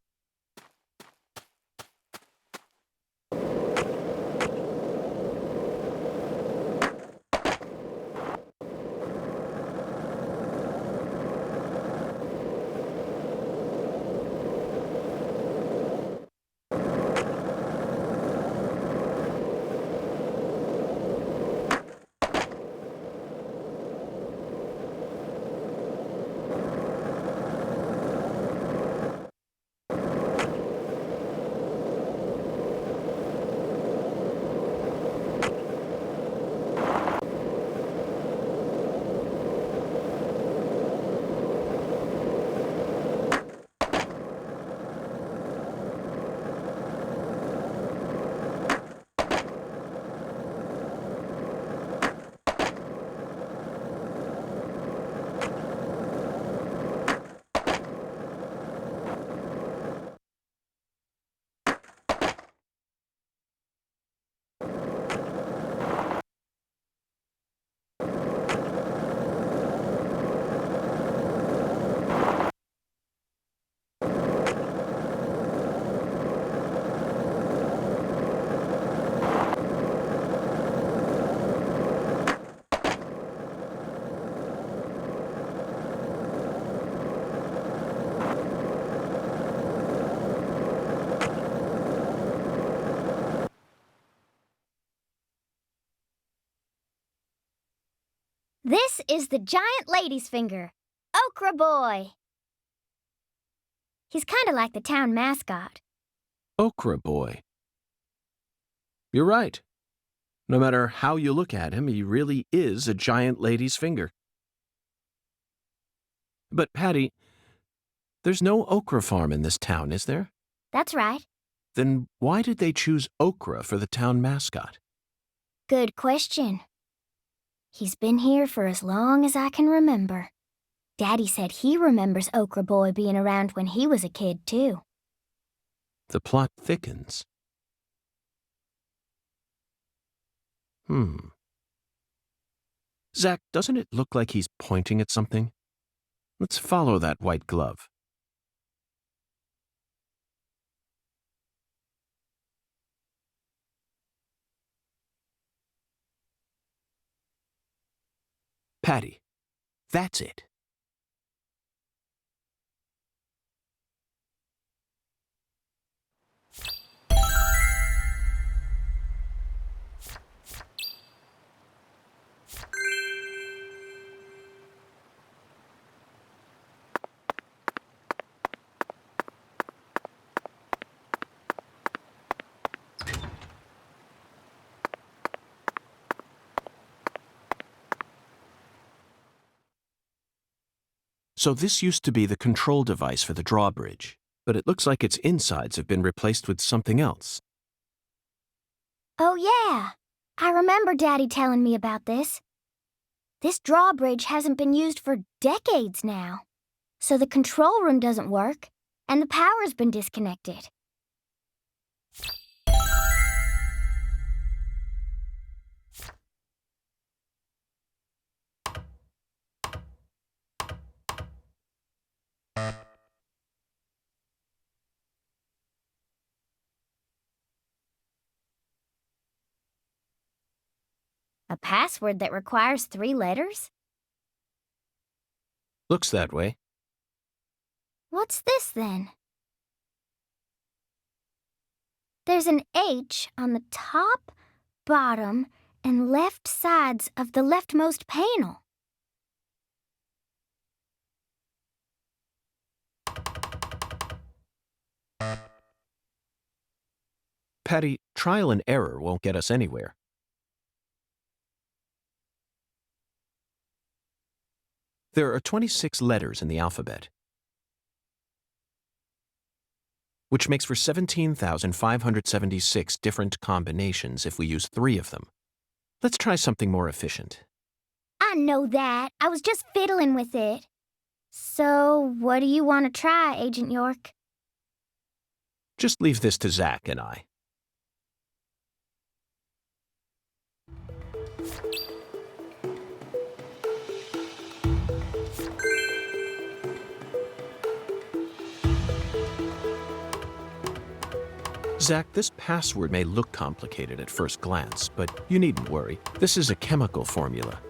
This is the giant lady's finger, Okra Boy. He's kind of like the town mascot. Okra Boy. You're right. No matter how you look at him, he really is a giant lady's finger. But, Patty, there's no okra farm in this town, is there? That's right. Then why did they choose Okra for the town mascot? Good question. He's been here for as long as I can remember. Daddy said he remembers Okra Boy being around when he was a kid, too. The plot thickens. Zach, doesn't it look like he's pointing at something? Let's follow that white glove. Patty, that's it. So this used to be the control device for the drawbridge, but it looks like its insides have been replaced with something else. Oh, yeah. I remember Daddy telling me about this. This drawbridge hasn't been used for decades now. So the control room doesn't work, and the power's been disconnected. A password that requires 3 letters? Looks that way. What's this, then? There's an H on the top, bottom, and left sides of the leftmost panel. Patty, trial and error won't get us anywhere. There are 26 letters in the alphabet, which makes for 17,576 different combinations if we use 3 of them. Let's try something more efficient. I know that. I was just fiddling with it. So, what do you want to try, Agent York? Just leave this to Zach and I. Zach, this password may look complicated at first glance, but you needn't worry. This is a chemical formula,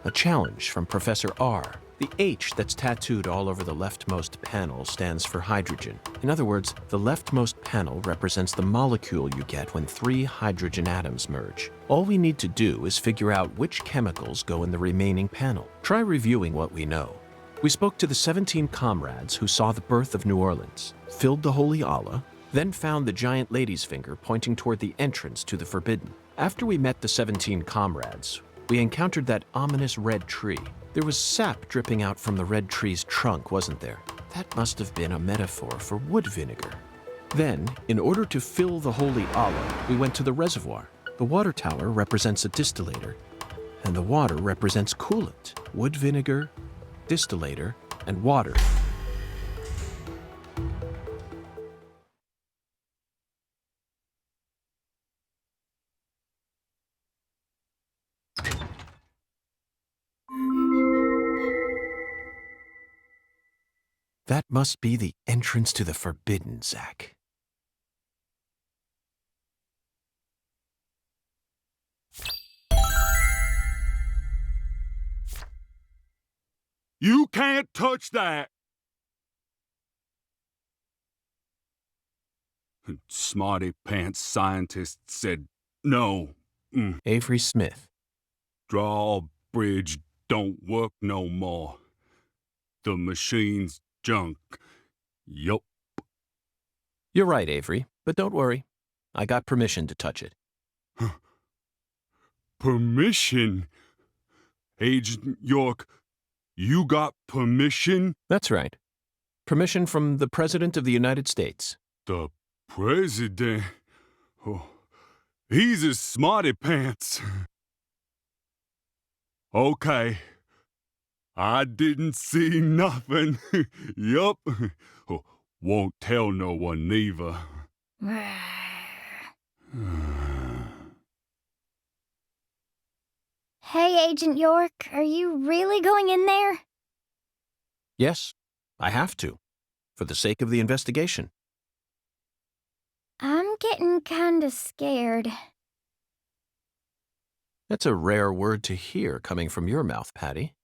a challenge from Professor R. The H that's tattooed all over the leftmost panel stands for hydrogen. In other words, the leftmost panel represents the molecule you get when 3 hydrogen atoms merge. All we need to do is figure out which chemicals go in the remaining panel. Try reviewing what we know. We spoke to the 17 comrades who saw the birth of New Orleans, filled the Holy Allah, then found the giant lady's finger pointing toward the entrance to the Forbidden. After we met the 17 comrades, we encountered that ominous red tree. There was sap dripping out from the red tree's trunk, wasn't there? That must have been a metaphor for wood vinegar. Then, in order to fill the Holy Allah, we went to the reservoir. The water tower represents a distillator, and the water represents coolant. Wood vinegar, distillator, and water. That must be the entrance to the Forbidden, Zach. You can't touch that! Smarty pants scientist said no. Avery Smith. Drawbridge don't work no more. The machine's junk. Yup. You're right, Avery, but don't worry. I got permission to touch it. Permission? Agent York, you got permission? That's right. Permission from the President of the United States. The President? Oh, he's a smarty pants. Okay. I didn't see nothing. Yup. Won't tell no one neither. Hey, Agent York, are you really going in there? Yes, I have to, for the sake of the investigation. I'm getting kinda scared. That's a rare word to hear coming from your mouth, Patty.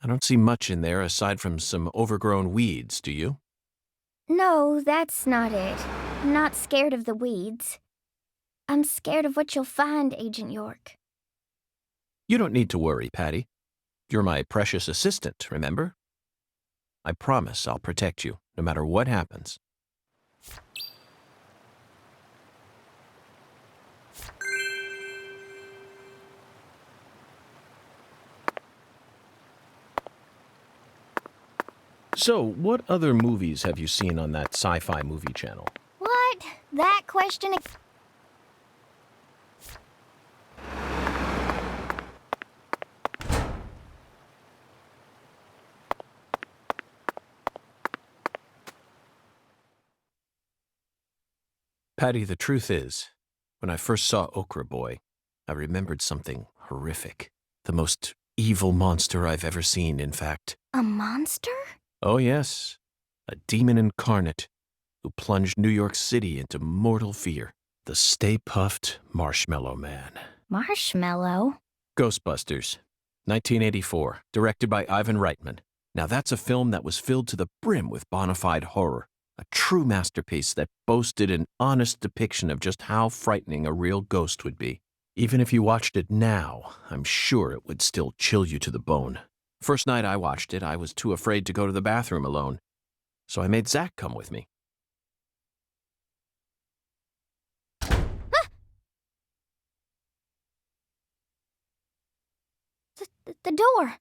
I don't see much in there aside from some overgrown weeds, do you? No, that's not it. I'm not scared of the weeds. I'm scared of what you'll find, Agent York. You don't need to worry, Patty. You're my precious assistant, remember? I promise I'll protect you, no matter what happens. So, what other movies have you seen on that sci-fi movie channel? What? That question? Patty, the truth is, when I first saw Okra Boy, I remembered something horrific. The most evil monster I've ever seen, in fact. A monster? Oh, yes. A demon incarnate who plunged New York City into mortal fear. The Stay Puft Marshmallow Man. Marshmallow? Ghostbusters, 1984, directed by Ivan Reitman. Now that's a film that was filled to the brim with bona fide horror. A true masterpiece that boasted an honest depiction of just how frightening a real ghost would be. Even if you watched it now, I'm sure it would still chill you to the bone. First night I watched it, I was too afraid to go to the bathroom alone. So I made Zach come with me. The door.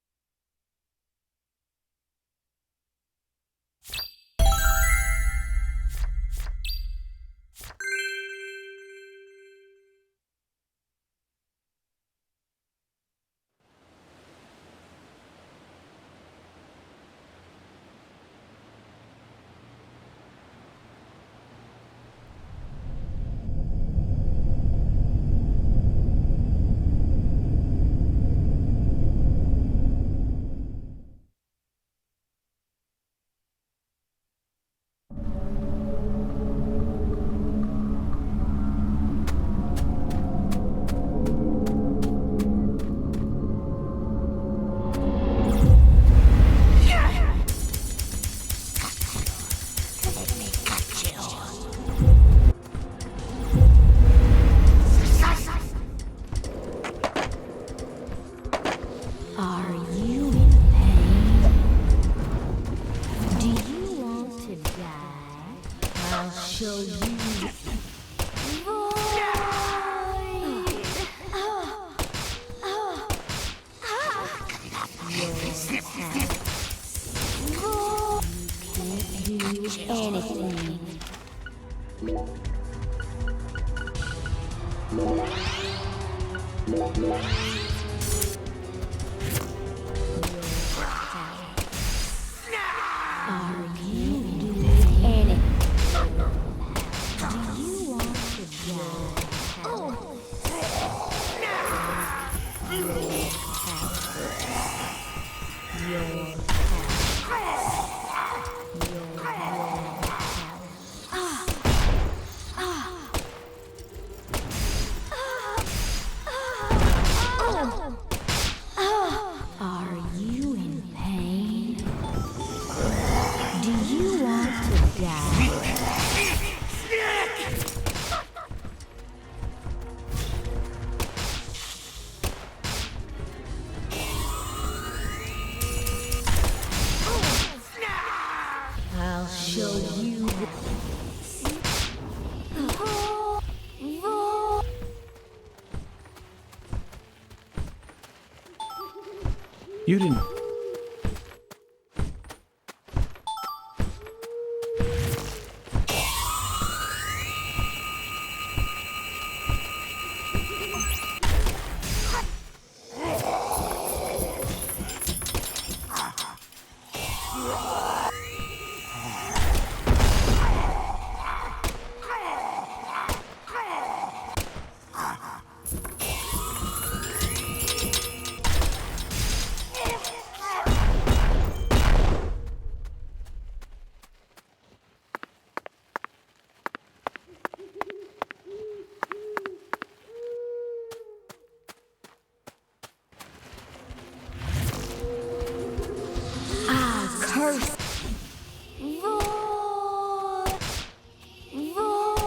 You didn't... Curse. Roar. Roar.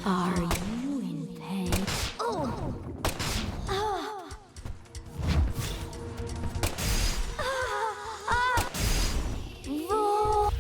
Are you in pain? Oh! Ah! Ah! Roar!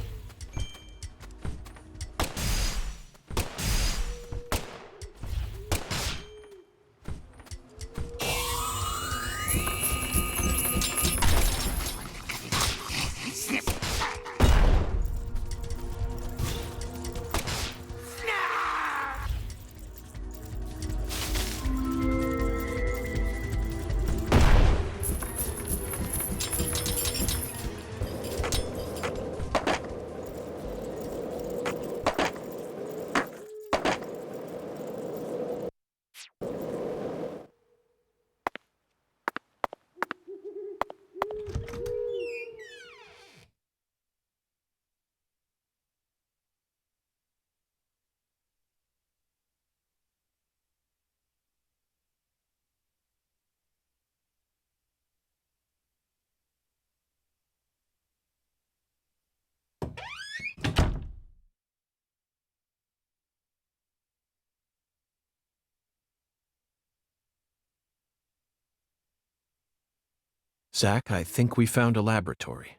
Zach, I think we found a laboratory.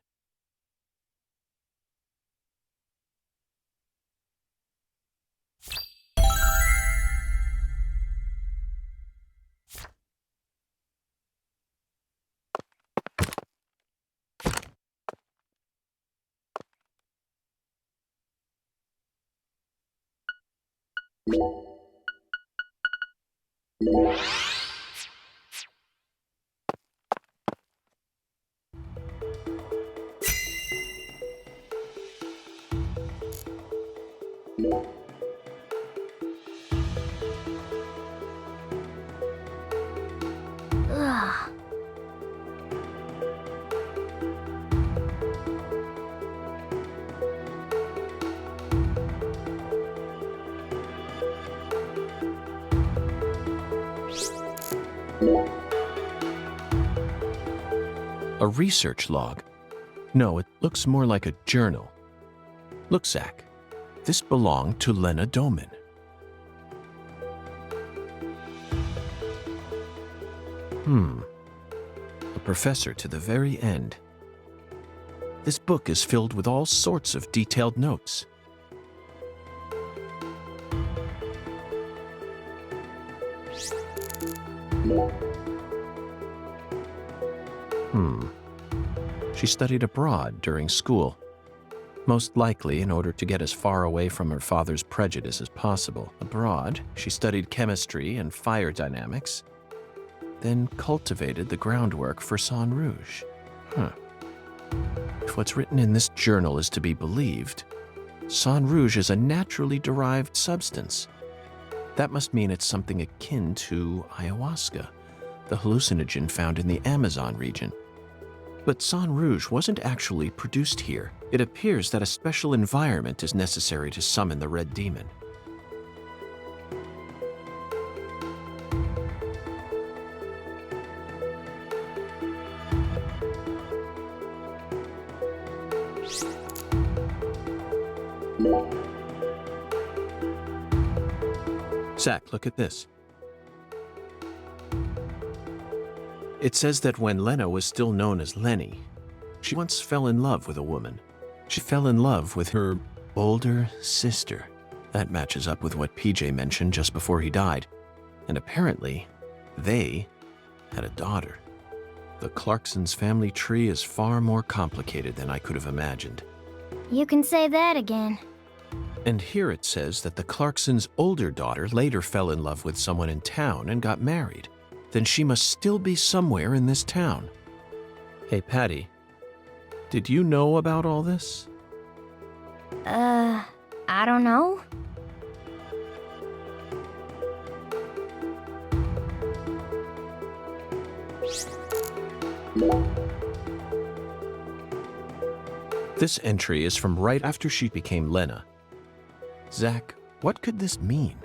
Ugh. A research log? No, it looks more like a journal. Look, Zach, this belonged to Lena Doman. A professor to the very end. This book is filled with all sorts of detailed notes. She studied abroad during school, most likely in order to get as far away from her father's prejudice as possible. Abroad, she studied chemistry and fire dynamics, then cultivated the groundwork for Sang Rouge. If what's written in this journal is to be believed, Sang Rouge is a naturally derived substance. That must mean it's something akin to ayahuasca, the hallucinogen found in the Amazon region. But Sang Rouge wasn't actually produced here. It appears that a special environment is necessary to summon the Red Demon. Zach, look at this. It says that when Lena was still known as Lenny, she once fell in love with a woman. She fell in love with her older sister. That matches up with what PJ mentioned just before he died. And apparently, they had a daughter. The Clarksons' family tree is far more complicated than I could have imagined. You can say that again. And here it says that the Clarksons' older daughter later fell in love with someone in town and got married. Then she must still be somewhere in this town. Hey, Patty, did you know about all this? I don't know. This entry is from right after she became Lena. Zach, what could this mean?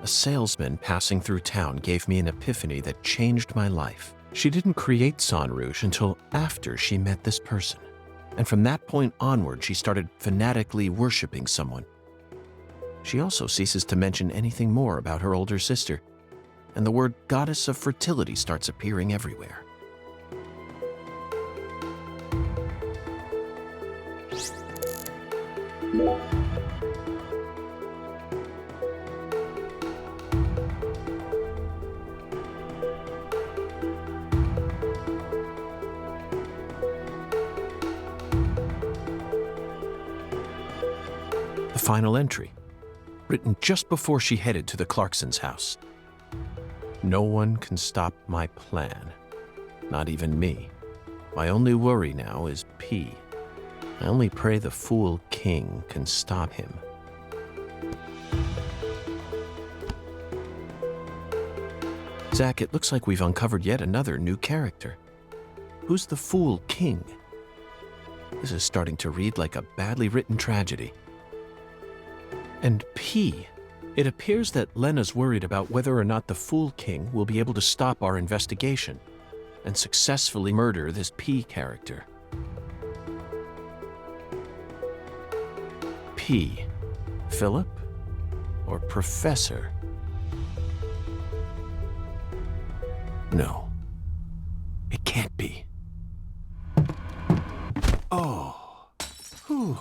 A salesman passing through town gave me an epiphany that changed my life. She didn't create San Rouge until after she met this person. And from that point onward, she started fanatically worshiping someone. She also ceases to mention anything more about her older sister, and the word goddess of fertility starts appearing everywhere. The final entry, written just before she headed to the Clarksons' house. No one can stop my plan, not even me. My only worry now is P. I only pray the Fool King can stop him. Zach, it looks like we've uncovered yet another new character. Who's the Fool King? This is starting to read like a badly written tragedy. And P. It appears that Lena's worried about whether or not the Fool King will be able to stop our investigation and successfully murder this P character. P. Philip or Professor? No, it can't be. Oh. Whew.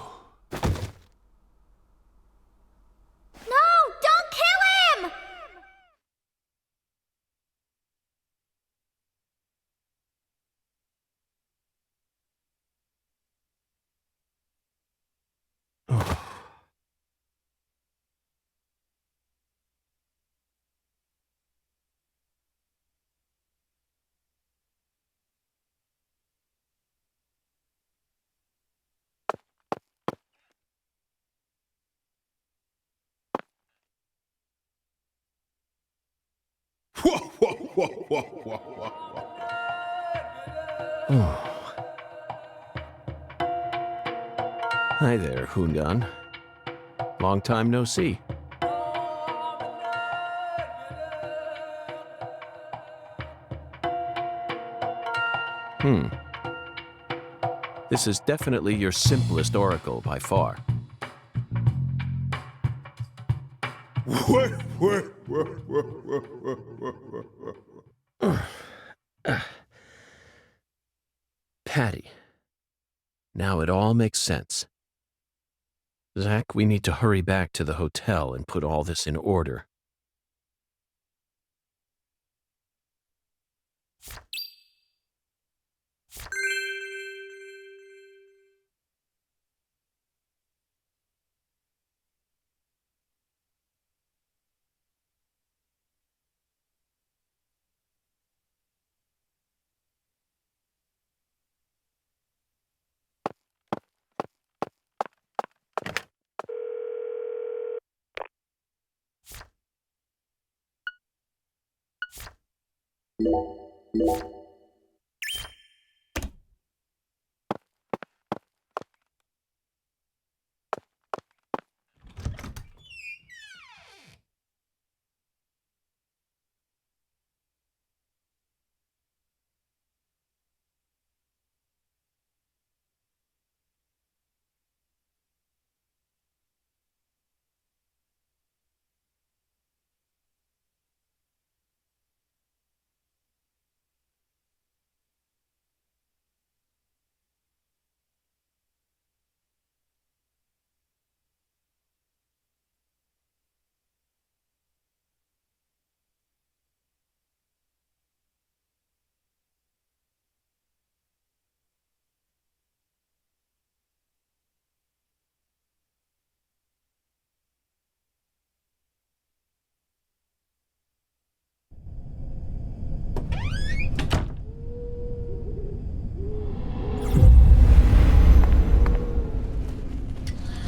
No, don't kill him! Hi there, Hoongan. Long time no see. This is definitely your simplest oracle by far. Patty. Now it all makes sense. Zach, we need to hurry back to the hotel and put all this in order.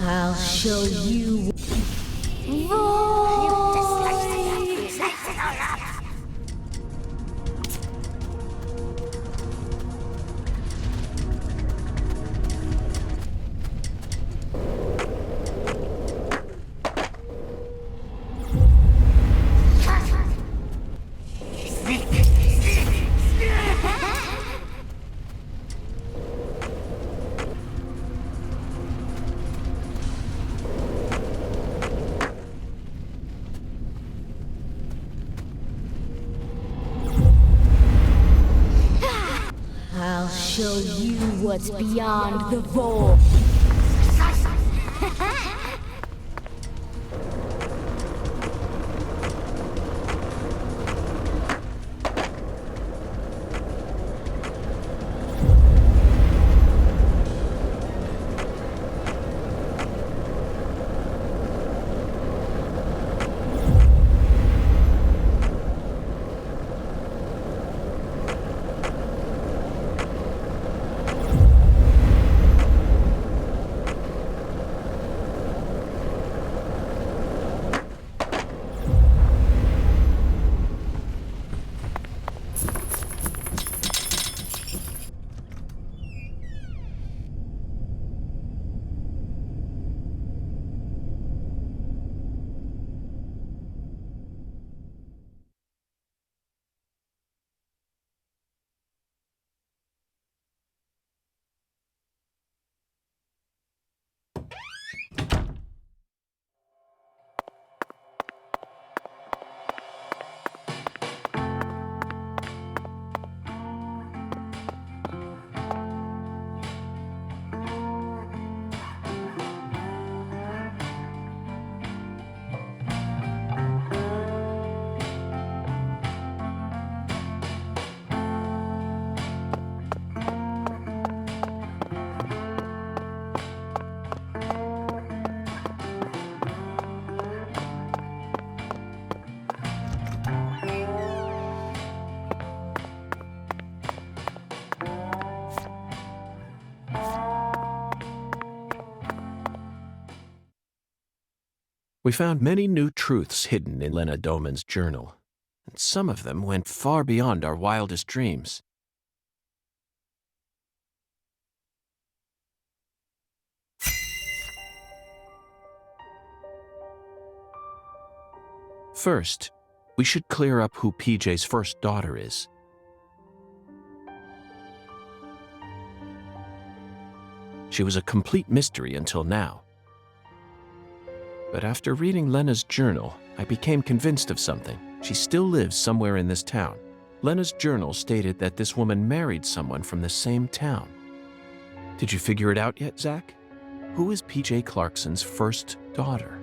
I'll show you. I'll show you what's beyond the vault. We found many new truths hidden in Lena Doman's journal, and some of them went far beyond our wildest dreams. First, we should clear up who PJ's first daughter is. She was a complete mystery until now. But after reading Lena's journal, I became convinced of something. She still lives somewhere in this town. Lena's journal stated that this woman married someone from the same town. Did you figure it out yet, Zach? Who is PJ Clarkson's first daughter?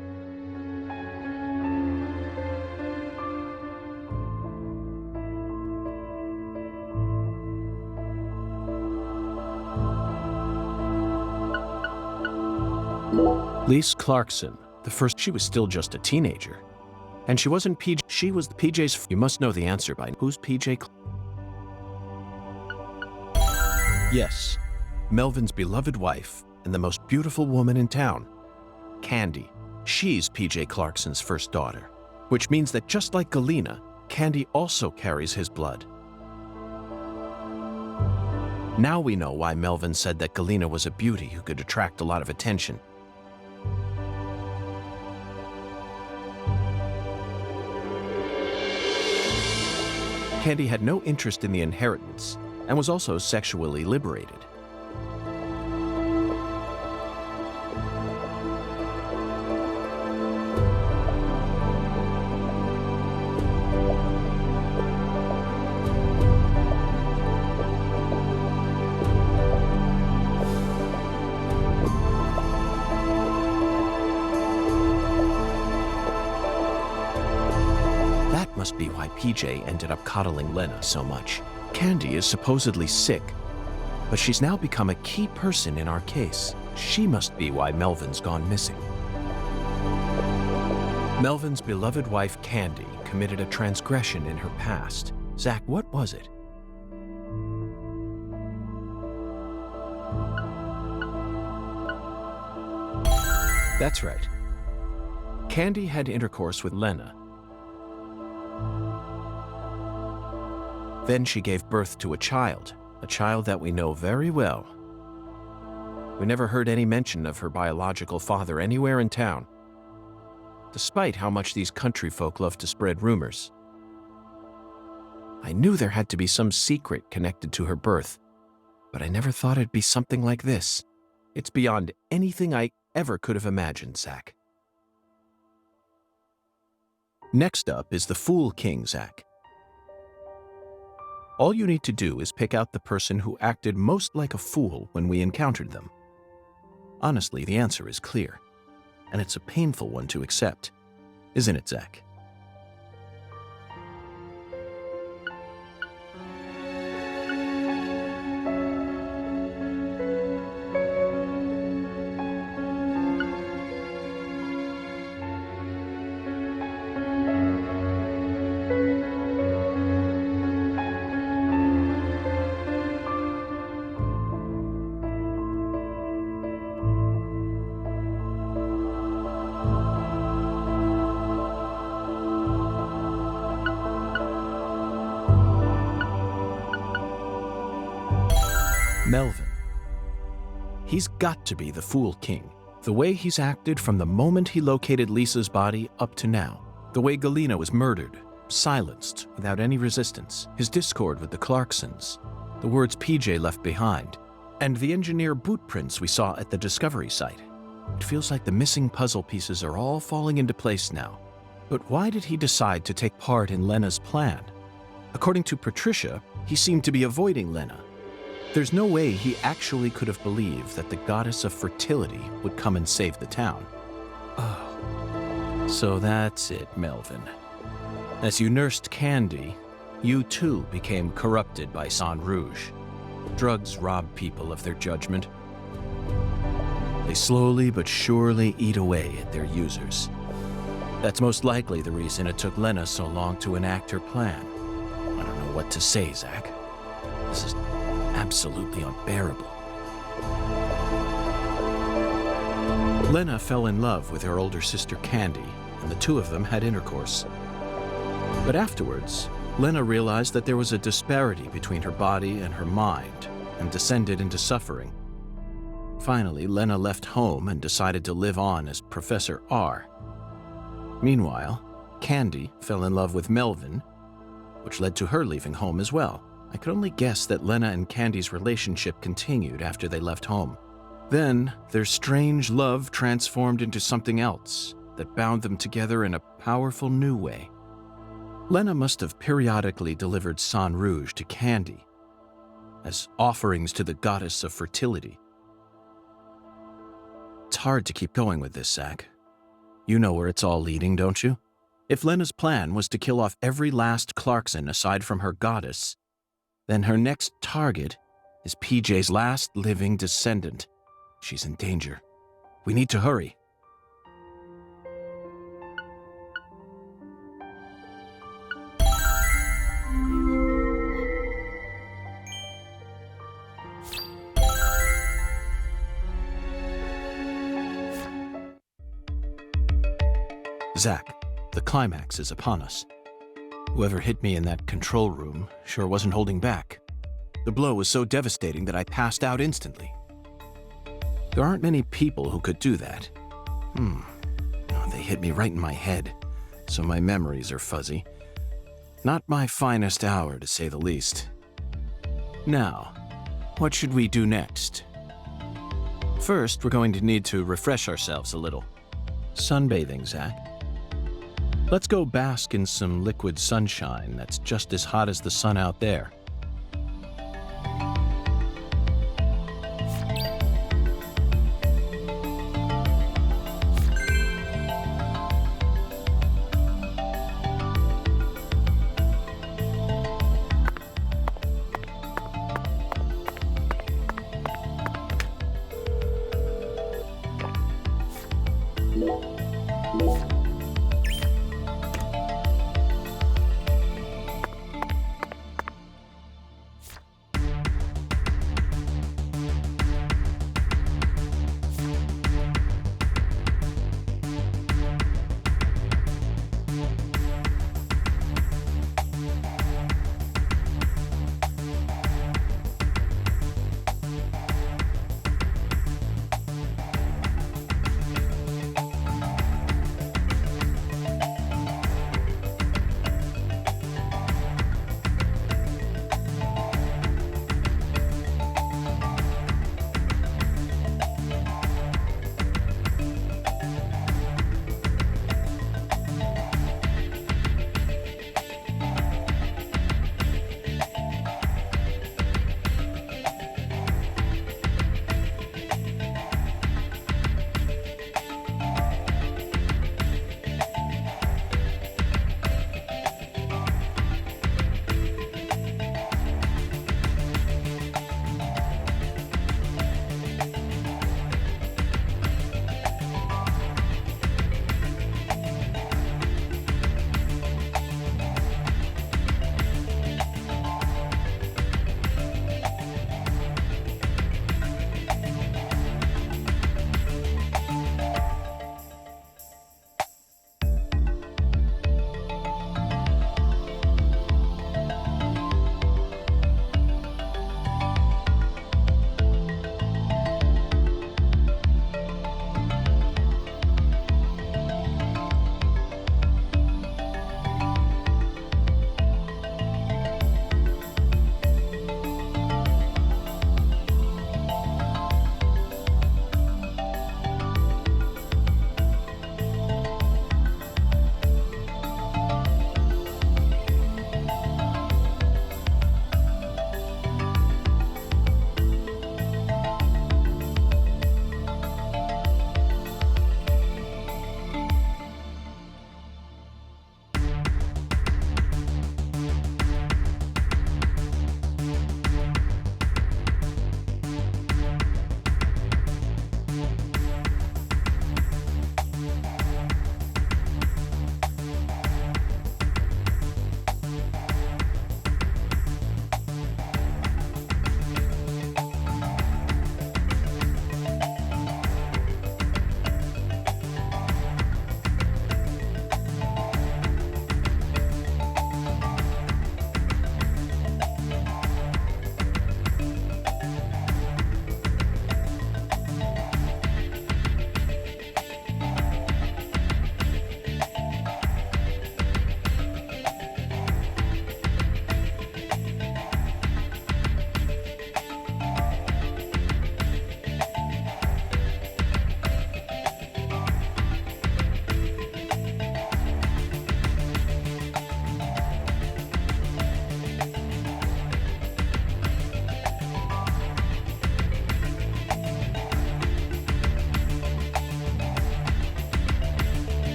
Lise Clarkson. The first, she was still just a teenager. And she wasn't PJ, she was PJ's, you must know the answer by, who's PJ? Yes, Melvin's beloved wife and the most beautiful woman in town, Candy. She's PJ Clarkson's first daughter, which means that just like Galena, Candy also carries his blood. Now we know why Melvin said that Galena was a beauty who could attract a lot of attention. Candy had no interest in the inheritance and was also sexually liberated. Must be why PJ ended up coddling Lena so much. Candy is supposedly sick, but she's now become a key person in our case. She must be why Melvin's gone missing. Melvin's beloved wife, Candy, committed a transgression in her past. Zach, what was it? That's right. Candy had intercourse with Lena. Then she gave birth to a child that we know very well. We never heard any mention of her biological father anywhere in town, despite how much these country folk love to spread rumors. I knew there had to be some secret connected to her birth, but I never thought it'd be something like this. It's beyond anything I ever could have imagined, Zach. Next up is the Fool King, Zach. All you need to do is pick out the person who acted most like a fool when we encountered them. Honestly, the answer is clear, and it's a painful one to accept, isn't it, Zach? Melvin. He's got to be the Fool King. The way he's acted from the moment he located Lisa's body up to now. The way Galena was murdered, silenced without any resistance. His discord with the Clarksons. The words PJ left behind. And the engineer boot prints we saw at the discovery site. It feels like the missing puzzle pieces are all falling into place now. But why did he decide to take part in Lena's plan? According to Patricia, he seemed to be avoiding Lena. There's no way he actually could have believed that the goddess of fertility would come and save the town. Oh, so that's it, Melvin. As you nursed Candy, you too became corrupted by Sang Rouge. Drugs rob people of their judgment. They slowly but surely eat away at their users. That's most likely the reason it took Lena so long to enact her plan. I don't know what to say, Zach. This is absolutely unbearable. Lena fell in love with her older sister Candy, and the two of them had intercourse. But afterwards, Lena realized that there was a disparity between her body and her mind, and descended into suffering. Finally, Lena left home and decided to live on as Professor R. Meanwhile, Candy fell in love with Melvin, which led to her leaving home as well. I could only guess that Lena and Candy's relationship continued after they left home. Then, their strange love transformed into something else that bound them together in a powerful new way. Lena must have periodically delivered Sang Rouge to Candy as offerings to the goddess of fertility. It's hard to keep going with this, Zach. You know where it's all leading, don't you? If Lena's plan was to kill off every last Clarkson aside from her goddess, then her next target is PJ's last living descendant. She's in danger. We need to hurry. Zach, the climax is upon us. Whoever hit me in that control room sure wasn't holding back. The blow was so devastating that I passed out instantly. There aren't many people who could do that. They hit me right in my head, so my memories are fuzzy. Not my finest hour, to say the least. Now, what should we do next? First, we're going to need to refresh ourselves a little. Sunbathing, Zach. Let's go bask in some liquid sunshine that's just as hot as the sun out there.